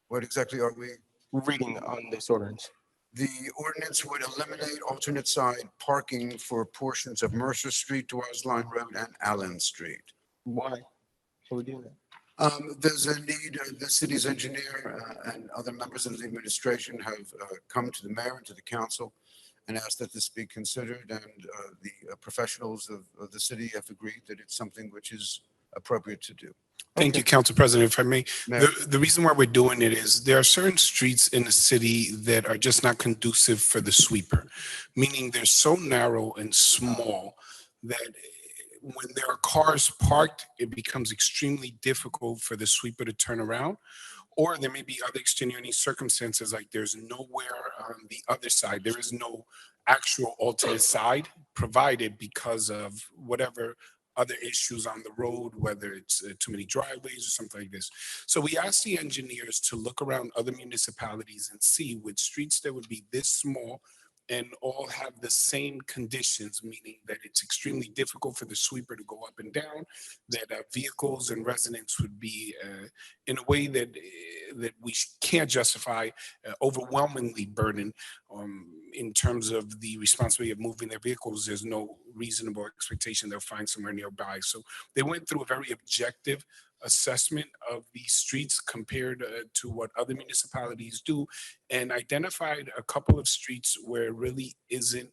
What exactly are we? Reading on this ordinance. The ordinance would eliminate alternate side parking for portions of Mercer Street, Dwaz Line Road, and Allen Street. Why are we doing that? There's a need, the city's engineer and other members of the administration have come to the mayor and to the council and asked that this be considered, and the professionals of the city have agreed that it's something which is appropriate to do. Thank you, Council President. If I may, Mayor. the reason why we're doing it is there are certain streets in the city that are just not conducive for the sweeper, meaning they're so narrow and small that when there are cars parked, it becomes extremely difficult for the sweeper to turn around. Or there may be other extenuating circumstances, like there's nowhere on the other side. There is no actual alternate side provided because of whatever other issues on the road, whether it's too many driveways or something like this. So we asked the engineers to look around other municipalities and see which streets that would be this small and all have the same conditions, meaning that it's extremely difficult for the sweeper to go up and down, that vehicles and residents would be in a way that we can't justify overwhelmingly burden in terms of the responsibility of moving their vehicles. There's no reasonable expectation they'll find somewhere nearby. So they went through a very objective assessment of these streets compared to what other municipalities do, and identified a couple of streets where it really isn't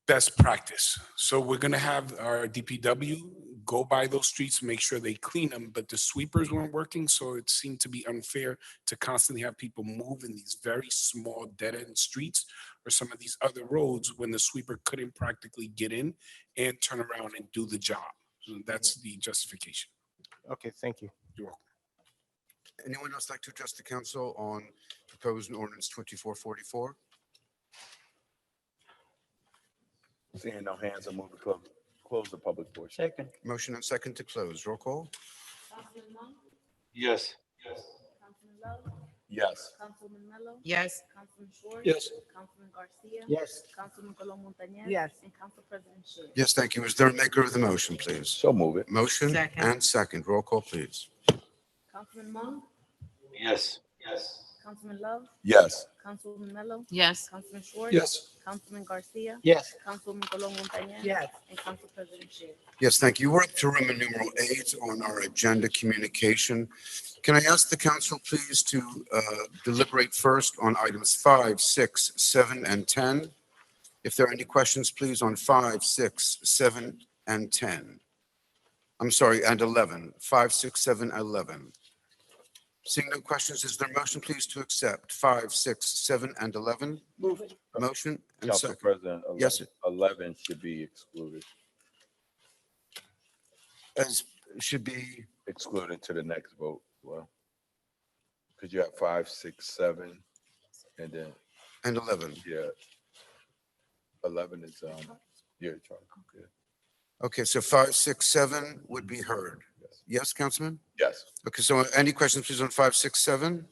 best practice. So we're going to have our DPW go by those streets, make sure they clean them, but the sweepers weren't working, so it seemed to be unfair to constantly have people move in these very small dead-end streets or some of these other roads when the sweeper couldn't practically get in and turn around and do the job. So that's the justification. Okay, thank you. You're welcome. Anyone else like to address the council on proposed ordinance 2444? Seeing no hands, I move to close the public portion. Second. Motion and second to close. Roll call. Councilman Monk, Yes. Councilman Love, Yes. Councilman Mello? Yes. Councilman Schwartz? Yes. Councilman Garcia? Yes. Councilman Colon Montañez? Yes. And Council President Shields? Yes, thank you. Is there a maker of the motion, please? So move it. Motion Second. and second. Roll call, please. Councilman Monk? Yes. Councilman Love? Yes. Councilman Mello? Yes. Councilman Schwartz? Yes. Councilman Garcia? Yes. Councilman Colon Montañez? Yes. And Council President Shields? Yes, thank you. We're up to Roman numeral 8 on our agenda communication. Can I ask the council, please, to deliberate first on items 5, 6, 7, and 10? If there are any questions, please, on 5, 6, 7, and 10. I'm sorry, and 11. 5, 6, 7, 11. Seeing no questions, is there a motion, please, to accept 5, 6, 7, and 11? Move it. Motion and Council second. President, Yes. 11 should be excluded, As should be, excluded to the next vote. Well, because you have 5, 6, 7, and then, and 11. yeah, 11 is, yeah, Charlie. Yeah. Okay, so 5, 6, 7 would be heard. Yes. Yes, Councilman? Yes. Okay, so any questions, please, on 5, 6, 7?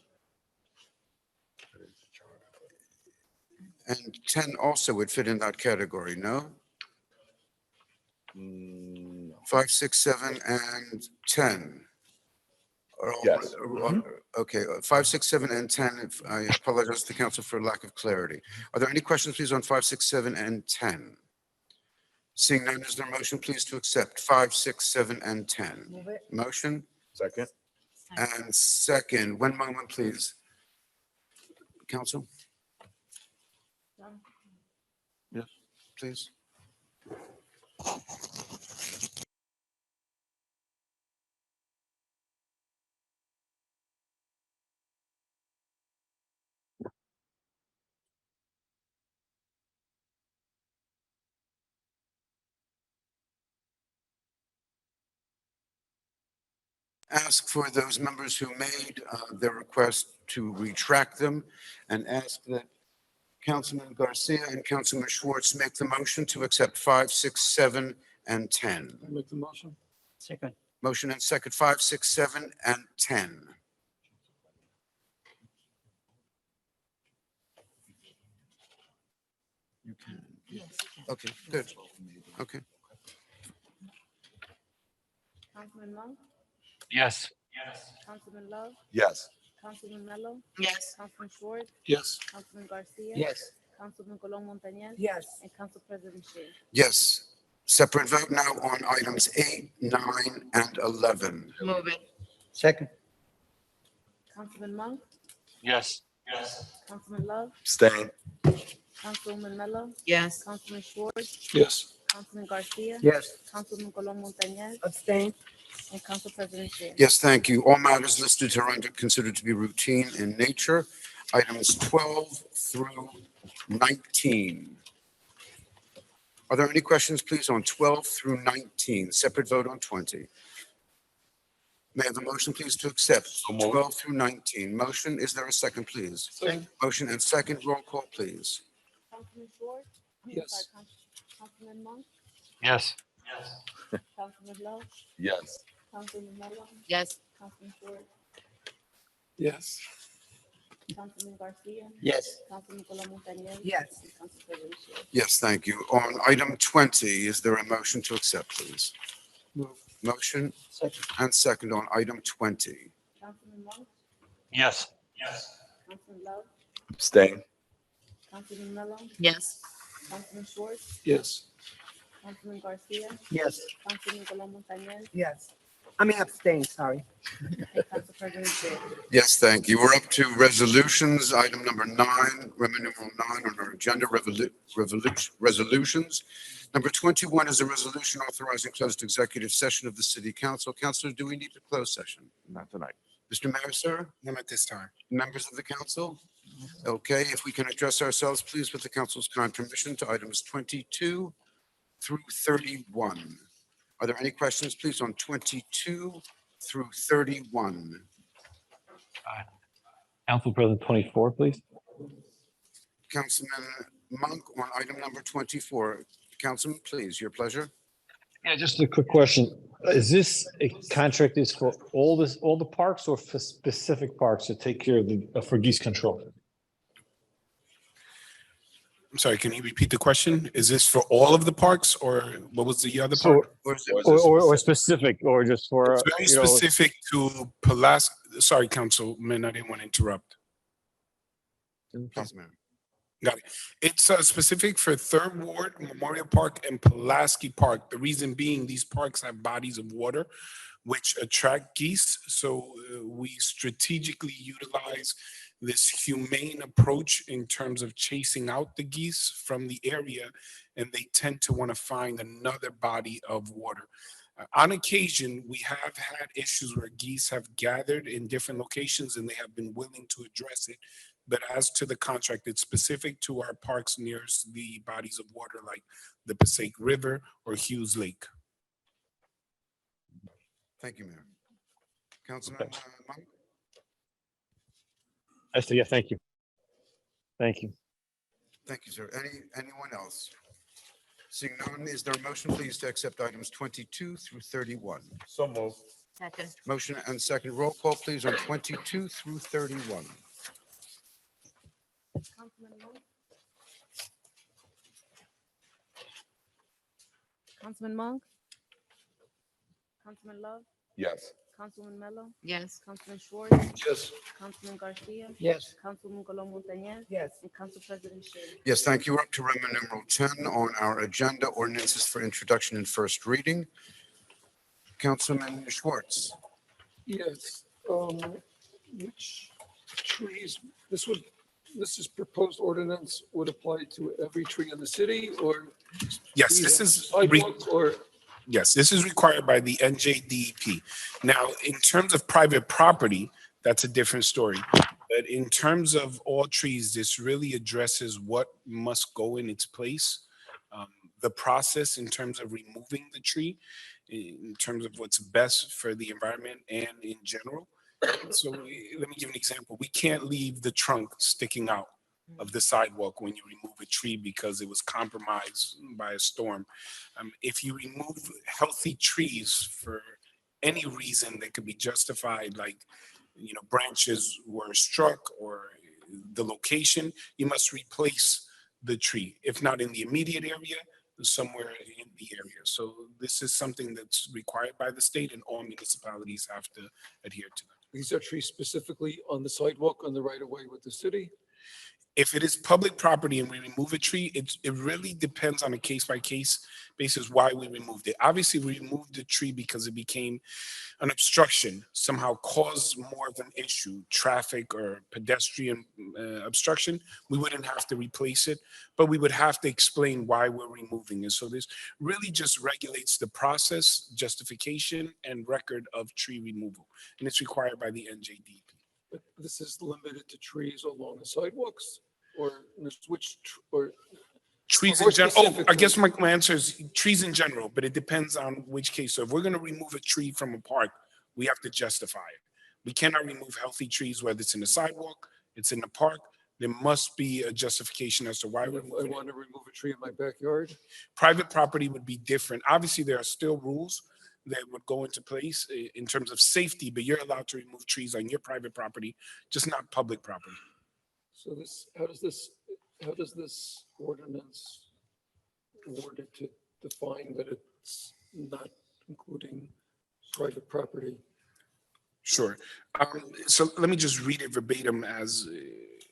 And 10 also would fit in that category, no? No. 5, 6, 7, and 10. Are all- Yes. Okay, 5, 6, 7, and 10. I apologize to the council for lack of clarity. Are there any questions, please, on 5, 6, 7, and 10? Seeing none, is there a motion, please, to accept 5, 6, 7, and 10? Move it. Motion Second? and second. One moment, please. Council? Yes, please. Ask for those members who made their request to retract them and ask that Councilman Garcia and Councilman Schwartz make the motion to accept 5, 6, 7, and 10. Make the motion. Second. Motion and second, 5, 6, 7, and 10. You can. Yes. Okay, good. Okay. Councilman Monk? Yes. Councilman Love? Yes. Councilman Mello? Yes. Councilman Schwartz? Yes. Councilman Garcia? Yes. Councilman Colon Montañez? Yes. And Council President Shields? Yes. Separate vote now on items 8, 9, and 11. Move it. Second. Councilman Monk? Yes. Councilman Love? Abstain? Councilman Mello? Yes. Councilman Schwartz? Yes. Councilman Garcia? Yes. Councilman Colon Montañez? Abstain. And Council President Shields? Yes, thank you. All matters listed are considered to be routine in nature. Items 12 through 19. Are there any questions, please, on 12 through 19? Separate vote on 20. May I have a motion, please, to accept moved. 12 through 19? Motion, is there a second, please? Second. Motion and second, roll call, please. Councilman Schwartz? Yes. Councilman Monk? Yes. Councilman Love? Yes. Councilman Mello? Yes. Councilman Schwartz? Yes. Councilman Garcia? Yes. Councilman Colon Montañez? Yes. And Council President Shields? Yes, thank you. On item 20, is there a motion to accept, please? Move. Motion Second. and second on item 20. Councilman Monk? Yes. Councilman Love? Abstain? Councilman Mello? Yes. Councilman Schwartz? Yes. Councilman Garcia? Yes. Councilman Colon Montañez? Yes. I mean abstain, sorry. And Council President Shields? Yes, thank you. We're up to resolutions, item number 9, Roman numeral 9 on our agenda, resolutions. Number 21 is a resolution authorizing closed executive session of the city council. Councilor, do we need a closed session? Not tonight. Mr. Mayor, sir? None at this time. Members of the council? Okay, if we can address ourselves, please, with the council's kind permission to items 22 through 31. Are there any questions, please, on 22 through 31? Council President 24, please. Councilman Monk on item number 24. Councilman, please, your pleasure. Yeah, just a quick question. Is this a contract is for all the parks or for specific parks to take care of for geese control? I'm sorry, can you repeat the question? Is this for all of the parks or what was the other So, part? Or is Or it, is it or specific? specific, or just for, It's very specific to sorry, Councilman, I didn't want to interrupt. Councilman? Got it. It's specific for Third Ward, Memorial Park, and Pulaski Park. The reason being, these parks have bodies of water which attract geese. So we strategically utilize this humane approach in terms of chasing out the geese from the area, and they tend to want to find another body of water. On occasion, we have had issues where geese have gathered in different locations and they have been willing to address it. But as to the contract, it's specific to our parks nearest the bodies of water like the Passaic River or Hughes Lake. Thank you, Mayor. Councilman Monk? I say, yeah, thank you. Thank you. Thank you, sir. Anyone else? Seeing none, is there a motion, please, to accept items 22 through 31? So moved. Second. Motion and second. Roll call, please, on 22 through 31. Councilman Monk? Councilman Love? Yes. Councilwoman Mello? Yes. Councilman Schwartz? Yes. Councilman Garcia? Yes. Councilwoman Colon Montañez? Yes. And Council President Shea. Yes, thank you. We're up to Roman numeral 10 on our agenda, ordinances for introduction and first reading. Councilman Schwartz. Yes, which trees, this is proposed ordinance would apply to every tree in the city or? Yes, trees this on is sidewalks or, yes, this is required by the NJDEP. Now, in terms of private property, that's a different story. But in terms of all trees, this really addresses what must go in its place. The process in terms of removing the tree, in terms of what's best for the environment and in general. So let me give an example. We can't leave the trunk sticking out of the sidewalk when you remove a tree because it was compromised by a storm. If you remove healthy trees for any reason that could be justified, like, you know, branches were struck or the location, you must replace the tree. If not in the immediate area, somewhere in the area. So this is something that's required by the state and all municipalities have to adhere to that. these are trees specifically on the sidewalk on the right of way with the city? If it is public property and we remove a tree, it really depends on a case by case basis why we removed it. Obviously, we removed the tree because it became an obstruction, somehow caused more of an issue, traffic or pedestrian obstruction. We wouldn't have to replace it, but we would have to explain why we're removing it. So this really just regulates the process, justification, and record of tree removal, and it's required by the NJDP. But this is limited to trees along the sidewalks or which, or Trees More in general. Oh, I specifically. guess my answer is trees in general, but it depends on which case. So if we're going to remove a tree from a park, we have to justify it. We cannot remove healthy trees, whether it's in the sidewalk, it's in the park. There must be a justification as to why we're I removing it. want to remove a tree in my backyard? Private property would be different. Obviously, there are still rules that would go into place in terms of safety, but you're allowed to remove trees on your private property, just not public property. So this, how does this ordinance word it to define that it's not including private property? Sure. So let me just read it verbatim as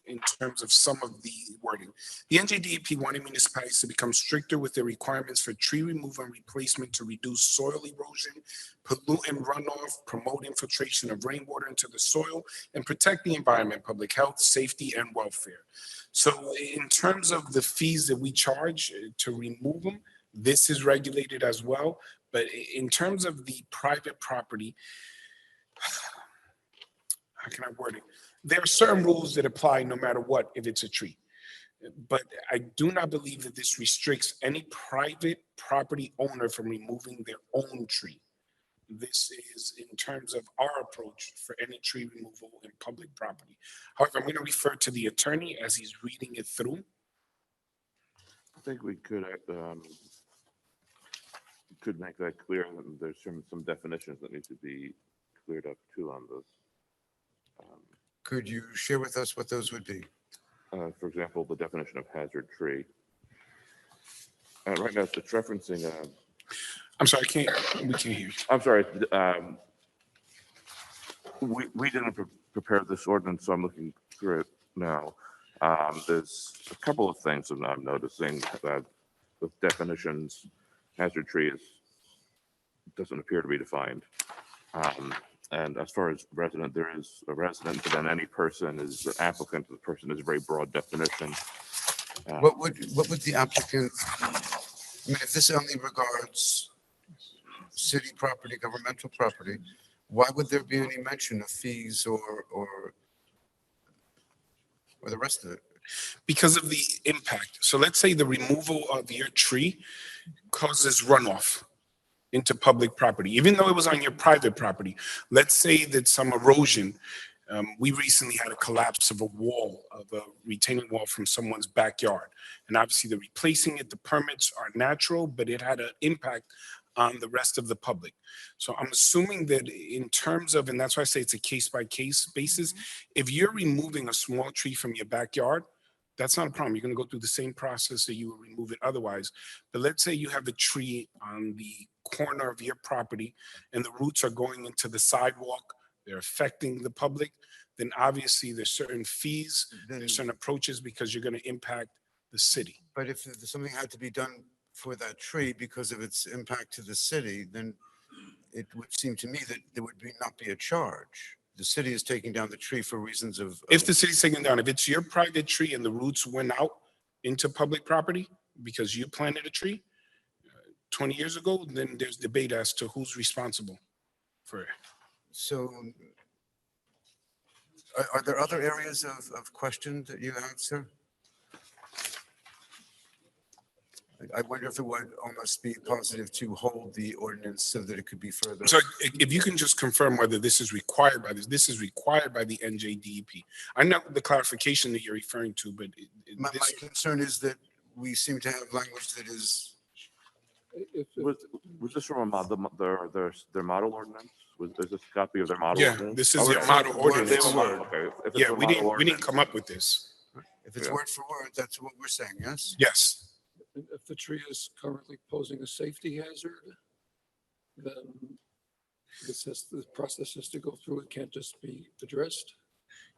in terms of some of the wording. The NJDEP wanted municipalities to become stricter with their requirements for tree removal and replacement to reduce soil erosion, pollutant runoff, promote infiltration of rainwater into the soil, and protect the environment, public health, safety, and welfare. So in terms of the fees that we charge to remove them, this is regulated as well. But in terms of the private property, how can I word it? There are certain rules that apply no matter what if it's a tree. But I do not believe that this restricts any private property owner from removing their own tree. This is in terms of our approach for any tree removal in public property. However, I'm going to refer to the attorney as he's reading it through. I think we could could make that clear, and there's some definitions that need to be cleared up too on this. Could you share with us what those would be? For example, the definition of hazard tree. Right now, it's referencing, I'm sorry, we can't hear you. I'm sorry, we didn't prepare this ordinance, so I'm looking through it now. There's a couple of things that I'm noticing that with definitions, hazard tree doesn't appear to be defined. And as far as resident, there is a resident, but then any person is an applicant. The person is a very broad definition. What would the applicant, I mean, if this only regards city property, governmental property, why would there be any mention of fees or the rest of it? Because of the impact. So let's say the removal of your tree causes runoff into public property, even though it was on your private property. Let's say that some erosion. We recently had a collapse of a wall, of a retaining wall from someone's backyard. And obviously the replacing it, the permits are natural, but it had an impact on the rest of the public. So I'm assuming that in terms of, and that's why I say it's a case by case basis, if you're removing a small tree from your backyard, that's not a problem. You're going to go through the same process that you would remove it otherwise. But let's say you have a tree on the corner of your property and the roots are going into the sidewalk, they're affecting the public, then obviously there's certain fees, there's certain approaches because you're going to impact the city. But if something had to be done for that tree because of its impact to the city, then it would seem to me that there would not be a charge. The city is taking down the tree for reasons of. If the city's taking down, if it's your private tree and the roots went out into public property because you planted a tree 20 years ago, then there's debate as to who's responsible for it. So are there other areas of question that you have, sir? I wonder if it would almost be positive to hold the ordinance so that it could be further. So if you can just confirm whether this is required by this is required by the NJDEP. I know the clarification that you're referring to, but My concern is that we seem to have language that is. Was this from their model ordinance? Is this a copy of their model? Yeah, ordinance? this is their model ordinance. Okay. If it's Yeah, a we model didn't come ordinance- up with this. If it's word for word, that's what we're saying, yes? Yes. If the tree is currently posing a safety hazard, then the process has to go through. It can't just be addressed.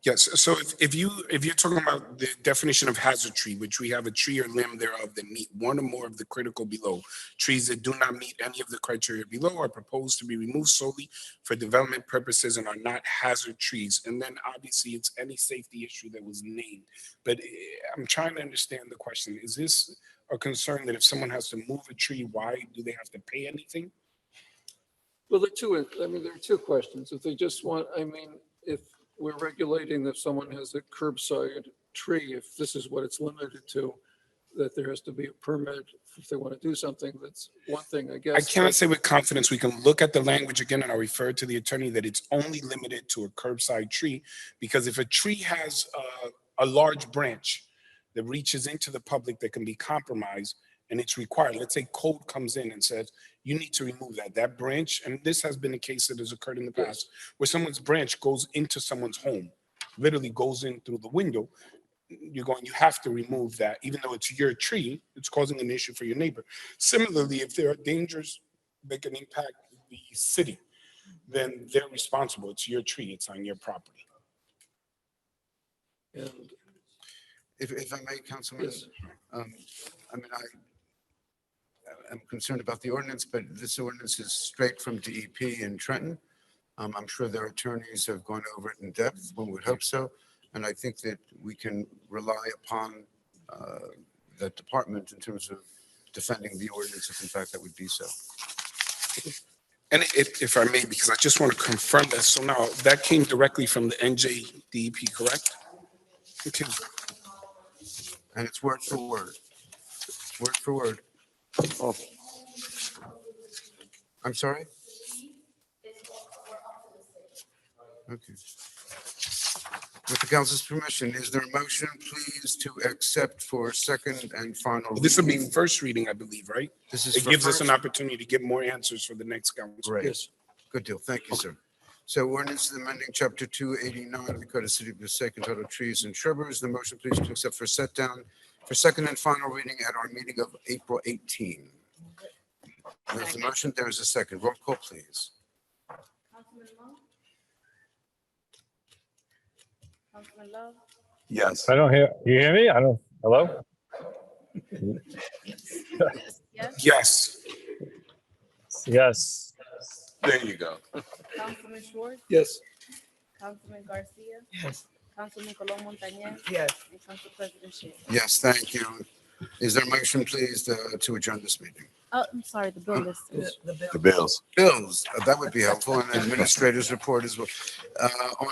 Yes, so if you're talking about the definition of hazard tree, which we have a tree or limb thereof that meet one or more of the critical below, trees that do not meet any of the criteria below are proposed to be removed solely for development purposes and are not hazard trees. And then obviously it's any safety issue that was named. But I'm trying to understand the question. Is this a concern that if someone has to move a tree, why do they have to pay anything? Well, there are two questions. If they just want, if we're regulating if someone has a curbside tree, if this is what it's limited to, that there has to be a permit if they want to do something, that's one thing, I guess. I cannot say with confidence. We can look at the language again, and I refer to the attorney that it's only limited to a curbside tree, because if a tree has a large branch that reaches into the public that can be compromised and it's required, let's say code comes in and says, you need to remove that branch. And this has been a case that has occurred in the past where someone's branch goes into someone's home, literally goes in through the window. You have to remove that, even though it's your tree, it's causing an issue for your neighbor. Similarly, if there are dangers that can impact the city, then they're responsible. It's your tree, it's on your property. And If I may, Councilman, I'm concerned about the ordinance, but this ordinance is straight from DEP in Trenton. I'm sure their attorneys have gone over it in depth. One would hope so. And I think that we can rely upon that department in terms of defending the ordinance if in fact that would be so. And if I may, because I just want to confirm that. So now that came directly from the NJDEP, correct? Okay. And it's word for word. Word for word. Oh. I'm sorry? Okay. With the council's permission, is there a motion, please, to accept for second and final This will be reading? first reading, I believe, right? This is It for gives us an first- opportunity to get more answers for the next council. Great. Yes. Good deal. Thank you, sir. So ordinance amending chapter 289 of the Code of City of Passaic entitled Trees and Shrubberies. The motion, please, to accept for set down for second and final reading at our meeting of April 18. There's a motion. There is a second. Roll call, please. Councilman Long? Councilman Love? Yes. I don't hear, you hear me? I don't, hello? Yes. Yes. Yes. There you go. Councilman Schwartz? Yes. Councilman Garcia? Yes. Councilman Colon Montañez? Yes. And Council President Shay. Yes, thank you. Is there a motion, please, to adjourn this meeting? Oh, I'm sorry, the bill list. The bills. Bills, that would be helpful, and administrators report as well. On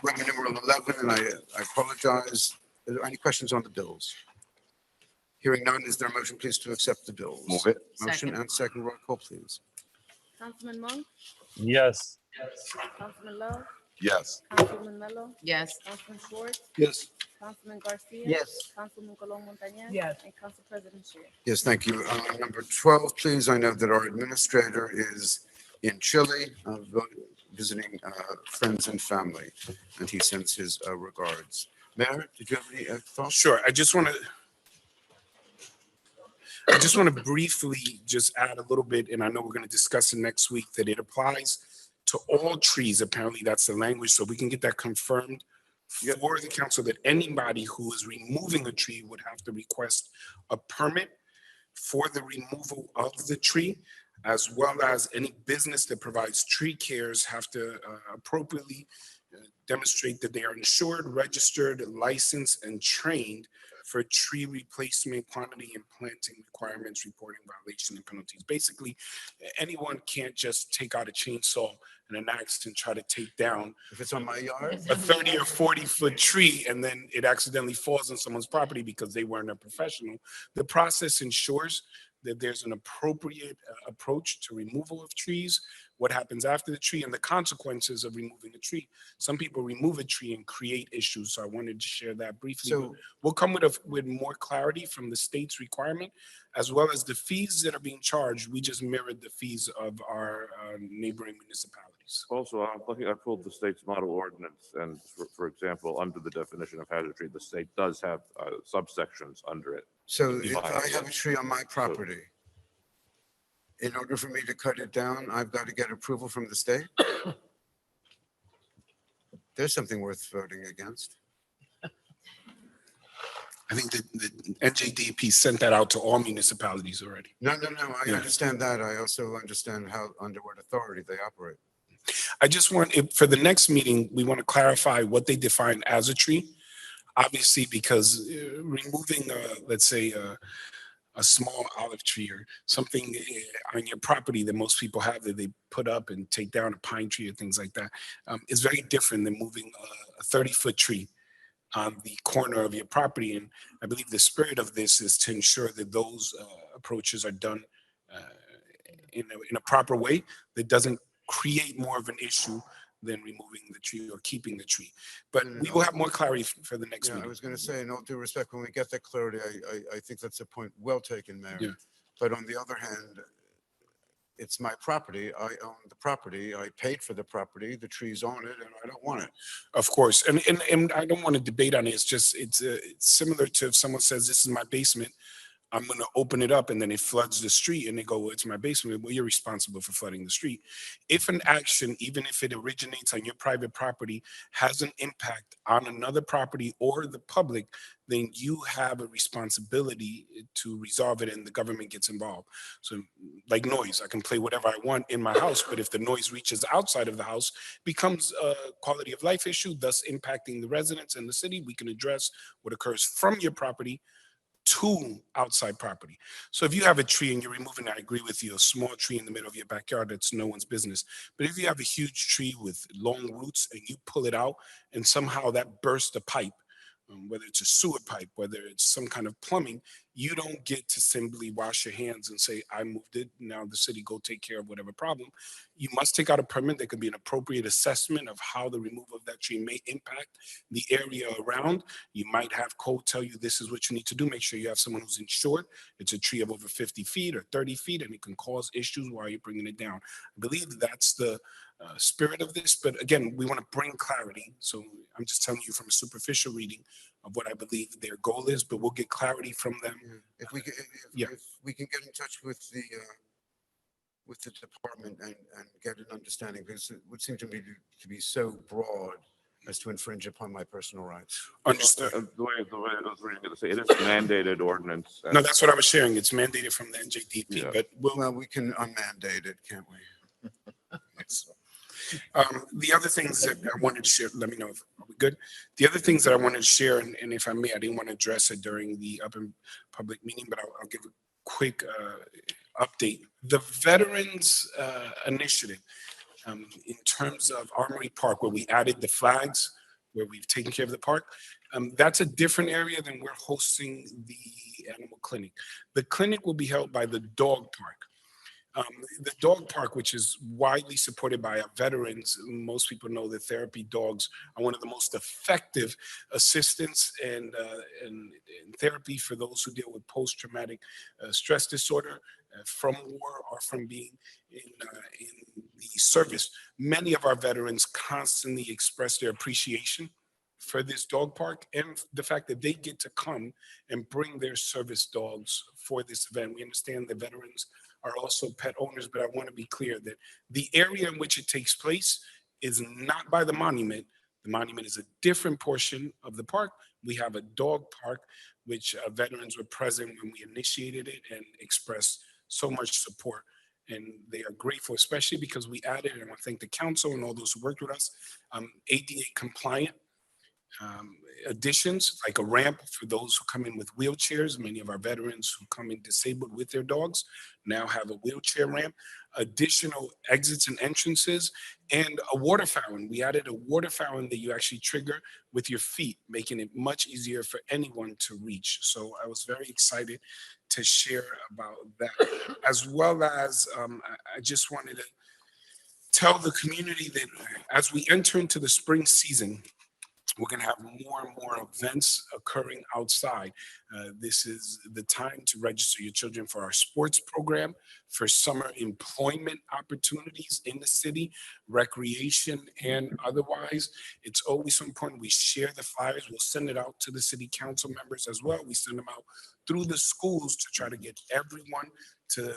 Roman numeral 11, and I apologize. Are there any questions on the bills? Hearing none, is there a motion, please, to accept the bills? Move it. Motion Second. and second. Roll call, please. Councilman Monk? Yes. Councilman Love? Yes. Councilman Mello? Yes. Councilman Schwartz? Yes. Councilman Garcia? Yes. Councilman Colon Montañez? Yes. And Council President Shay. Yes, thank you. Number 12, please. I know that our administrator is in Chile, visiting friends and family, and he sends his regards. Mayor, did you have any thoughts? Sure. I just want to briefly just add a little bit, and I know we're going to discuss it next week, that it applies to all trees. Apparently, that's the language, so we can get that confirmed for the council, that anybody who is removing a tree would have to request a permit for the removal of the tree, as well as any business that provides tree cares have to appropriately demonstrate that they are insured, registered, licensed, and trained for tree replacement, quantity, and planting requirements, reporting violation and penalties. Basically, anyone can't just take out a chainsaw and an axe and try to take down If it's on my yard? a 30 or 40-foot tree and then it accidentally falls on someone's property because they weren't a professional. The process ensures that there's an appropriate approach to removal of trees, what happens after the tree, and the consequences of removing a tree. Some people remove a tree and create issues, so I wanted to share that briefly. So- We'll come with more clarity from the state's requirement, as well as the fees that are being charged. We just mirrored the fees of our neighboring municipalities. Also, I'm looking, I pulled the state's model ordinance, and for example, under the definition of hazard tree, the state does have subsections under it. So if I have a tree on my property, in order for me to cut it down, I've got to get approval from the state? There's something worth voting against. I think that the NJDP sent that out to all municipalities already. No, I Yeah. understand that. I also understand under what authority they operate. I just want, for the next meeting, we want to clarify what they define as a tree. Obviously, because removing, let's say, a small olive tree or something on your property that most people have that they put up and take down, a pine tree or things like that, is very different than moving a 30-foot tree on the corner of your property. And I believe the spirit of this is to ensure that those approaches are done in a proper way that doesn't create more of an issue than removing the tree or keeping the tree. But we will have more clarity for the next Yeah, I meeting. was going to say, in all due respect, when we get that clarity, I think that's a point well taken, Mayor. Yeah. But on the other hand, it's my property. I own the property. I paid for the property. The tree's on it, and I don't want it. Of course, and I don't want to debate on it. It's just it's similar to if someone says this is my basement, I'm going to open it up and then it floods the street and they go, well, it's my basement. Well, you're responsible for flooding the street. If an action, even if it originates on your private property, has an impact on another property or the public, then you have a responsibility to resolve it and the government gets involved. So like noise, I can play whatever I want in my house, but if the noise reaches outside of the house, becomes a quality of life issue, thus impacting the residents and the city, we can address what occurs from your property to outside property. So if you have a tree and you're removing, I agree with you, a small tree in the middle of your backyard, that's no one's business. But if you have a huge tree with long roots and you pull it out and somehow that bursts the pipe, whether it's a sewer pipe, whether it's some kind of plumbing, you don't get to simply wash your hands and say, I moved it, now the city go take care of whatever problem. You must take out a permit. There could be an appropriate assessment of how the removal of that tree may impact the area around. You might have code tell you this is what you need to do. Make sure you have someone who's insured. It's a tree of over 50 feet or 30 feet, and it can cause issues while you're bringing it down. I believe that's the spirit of this, but again, we want to bring clarity. So I'm just telling you from a superficial reading of what I believe their goal is, but we'll get clarity from them. If we can, Yeah. if we can get in touch with the department and get an understanding, because it would seem to me to be so broad as to infringe upon my personal rights. Understood. The way I was reading it, it is mandated ordinance. No, that's what I was sharing. It's mandated from the NJDP, Yeah. but Well, we can unmandate it, can't we? The other things that I wanted to share, let me know if are we good. The other things that I wanted to share, and if I may, I didn't want to address it during the open public meeting, but I'll give a quick update. The Veterans Initiative, in terms of Armory Park, where we added the flags, where we've taken care of the park, that's a different area than we're hosting the animal clinic. The clinic will be held by the dog park. The dog park, which is widely supported by our veterans, most people know that therapy dogs are one of the most effective assistants and therapy for those who deal with post-traumatic stress disorder from war or from being in the service. Many of our veterans constantly express their appreciation for this dog park and the fact that they get to come and bring their service dogs for this event. We understand the veterans are also pet owners, but I want to be clear that the area in which it takes place is not by the monument. The monument is a different portion of the park. We have a dog park, which veterans were present when we initiated it and expressed so much support. And they are grateful, especially because we added, and I want to thank the council and all those who worked with us, ADA compliant additions, like a ramp for those who come in with wheelchairs. Many of our veterans who come in disabled with their dogs now have a wheelchair ramp, additional exits and entrances, and a water fountain. We added a water fountain that you actually trigger with your feet, making it much easier for anyone to reach. So I was very excited to share about that, as well as I just wanted to tell the community that as we enter into the spring season, we're going to have more and more events occurring outside. This is the time to register your children for our sports program, for summer employment opportunities in the city, recreation and otherwise. It's always so important we share the flyers. We'll send it out to the city council members as well. We send them out through the schools to try to get everyone to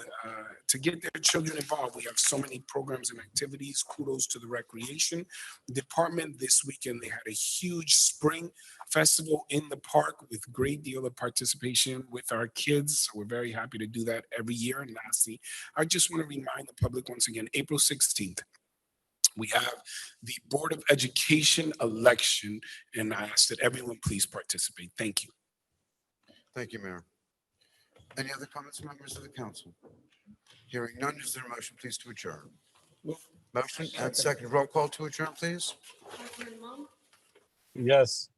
get their children involved. We have so many programs and activities. Kudos to the recreation department. This weekend they had a huge spring festival in the park with great deal of participation with our kids. So we're very happy to do that every year. And lastly, I just want to remind the public once again, April 16th, we have the Board of Education election, and I ask that everyone please participate. Thank you. Thank you, Mayor. Any other comments, members of the council? Hearing none, is there a motion, please, to adjourn? Motion and second. Roll call to adjourn, please. Councilman Monk, Yes.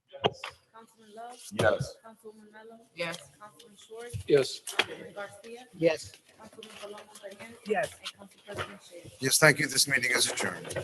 Councilman Love, Yes. Councilwoman Mello, Yes. Councilman Schwartz, Yes. Councilman Garcia, Yes. Councilman Paloma Perez, Yes. and Council President Shay. Yes, thank you. This meeting is adjourned.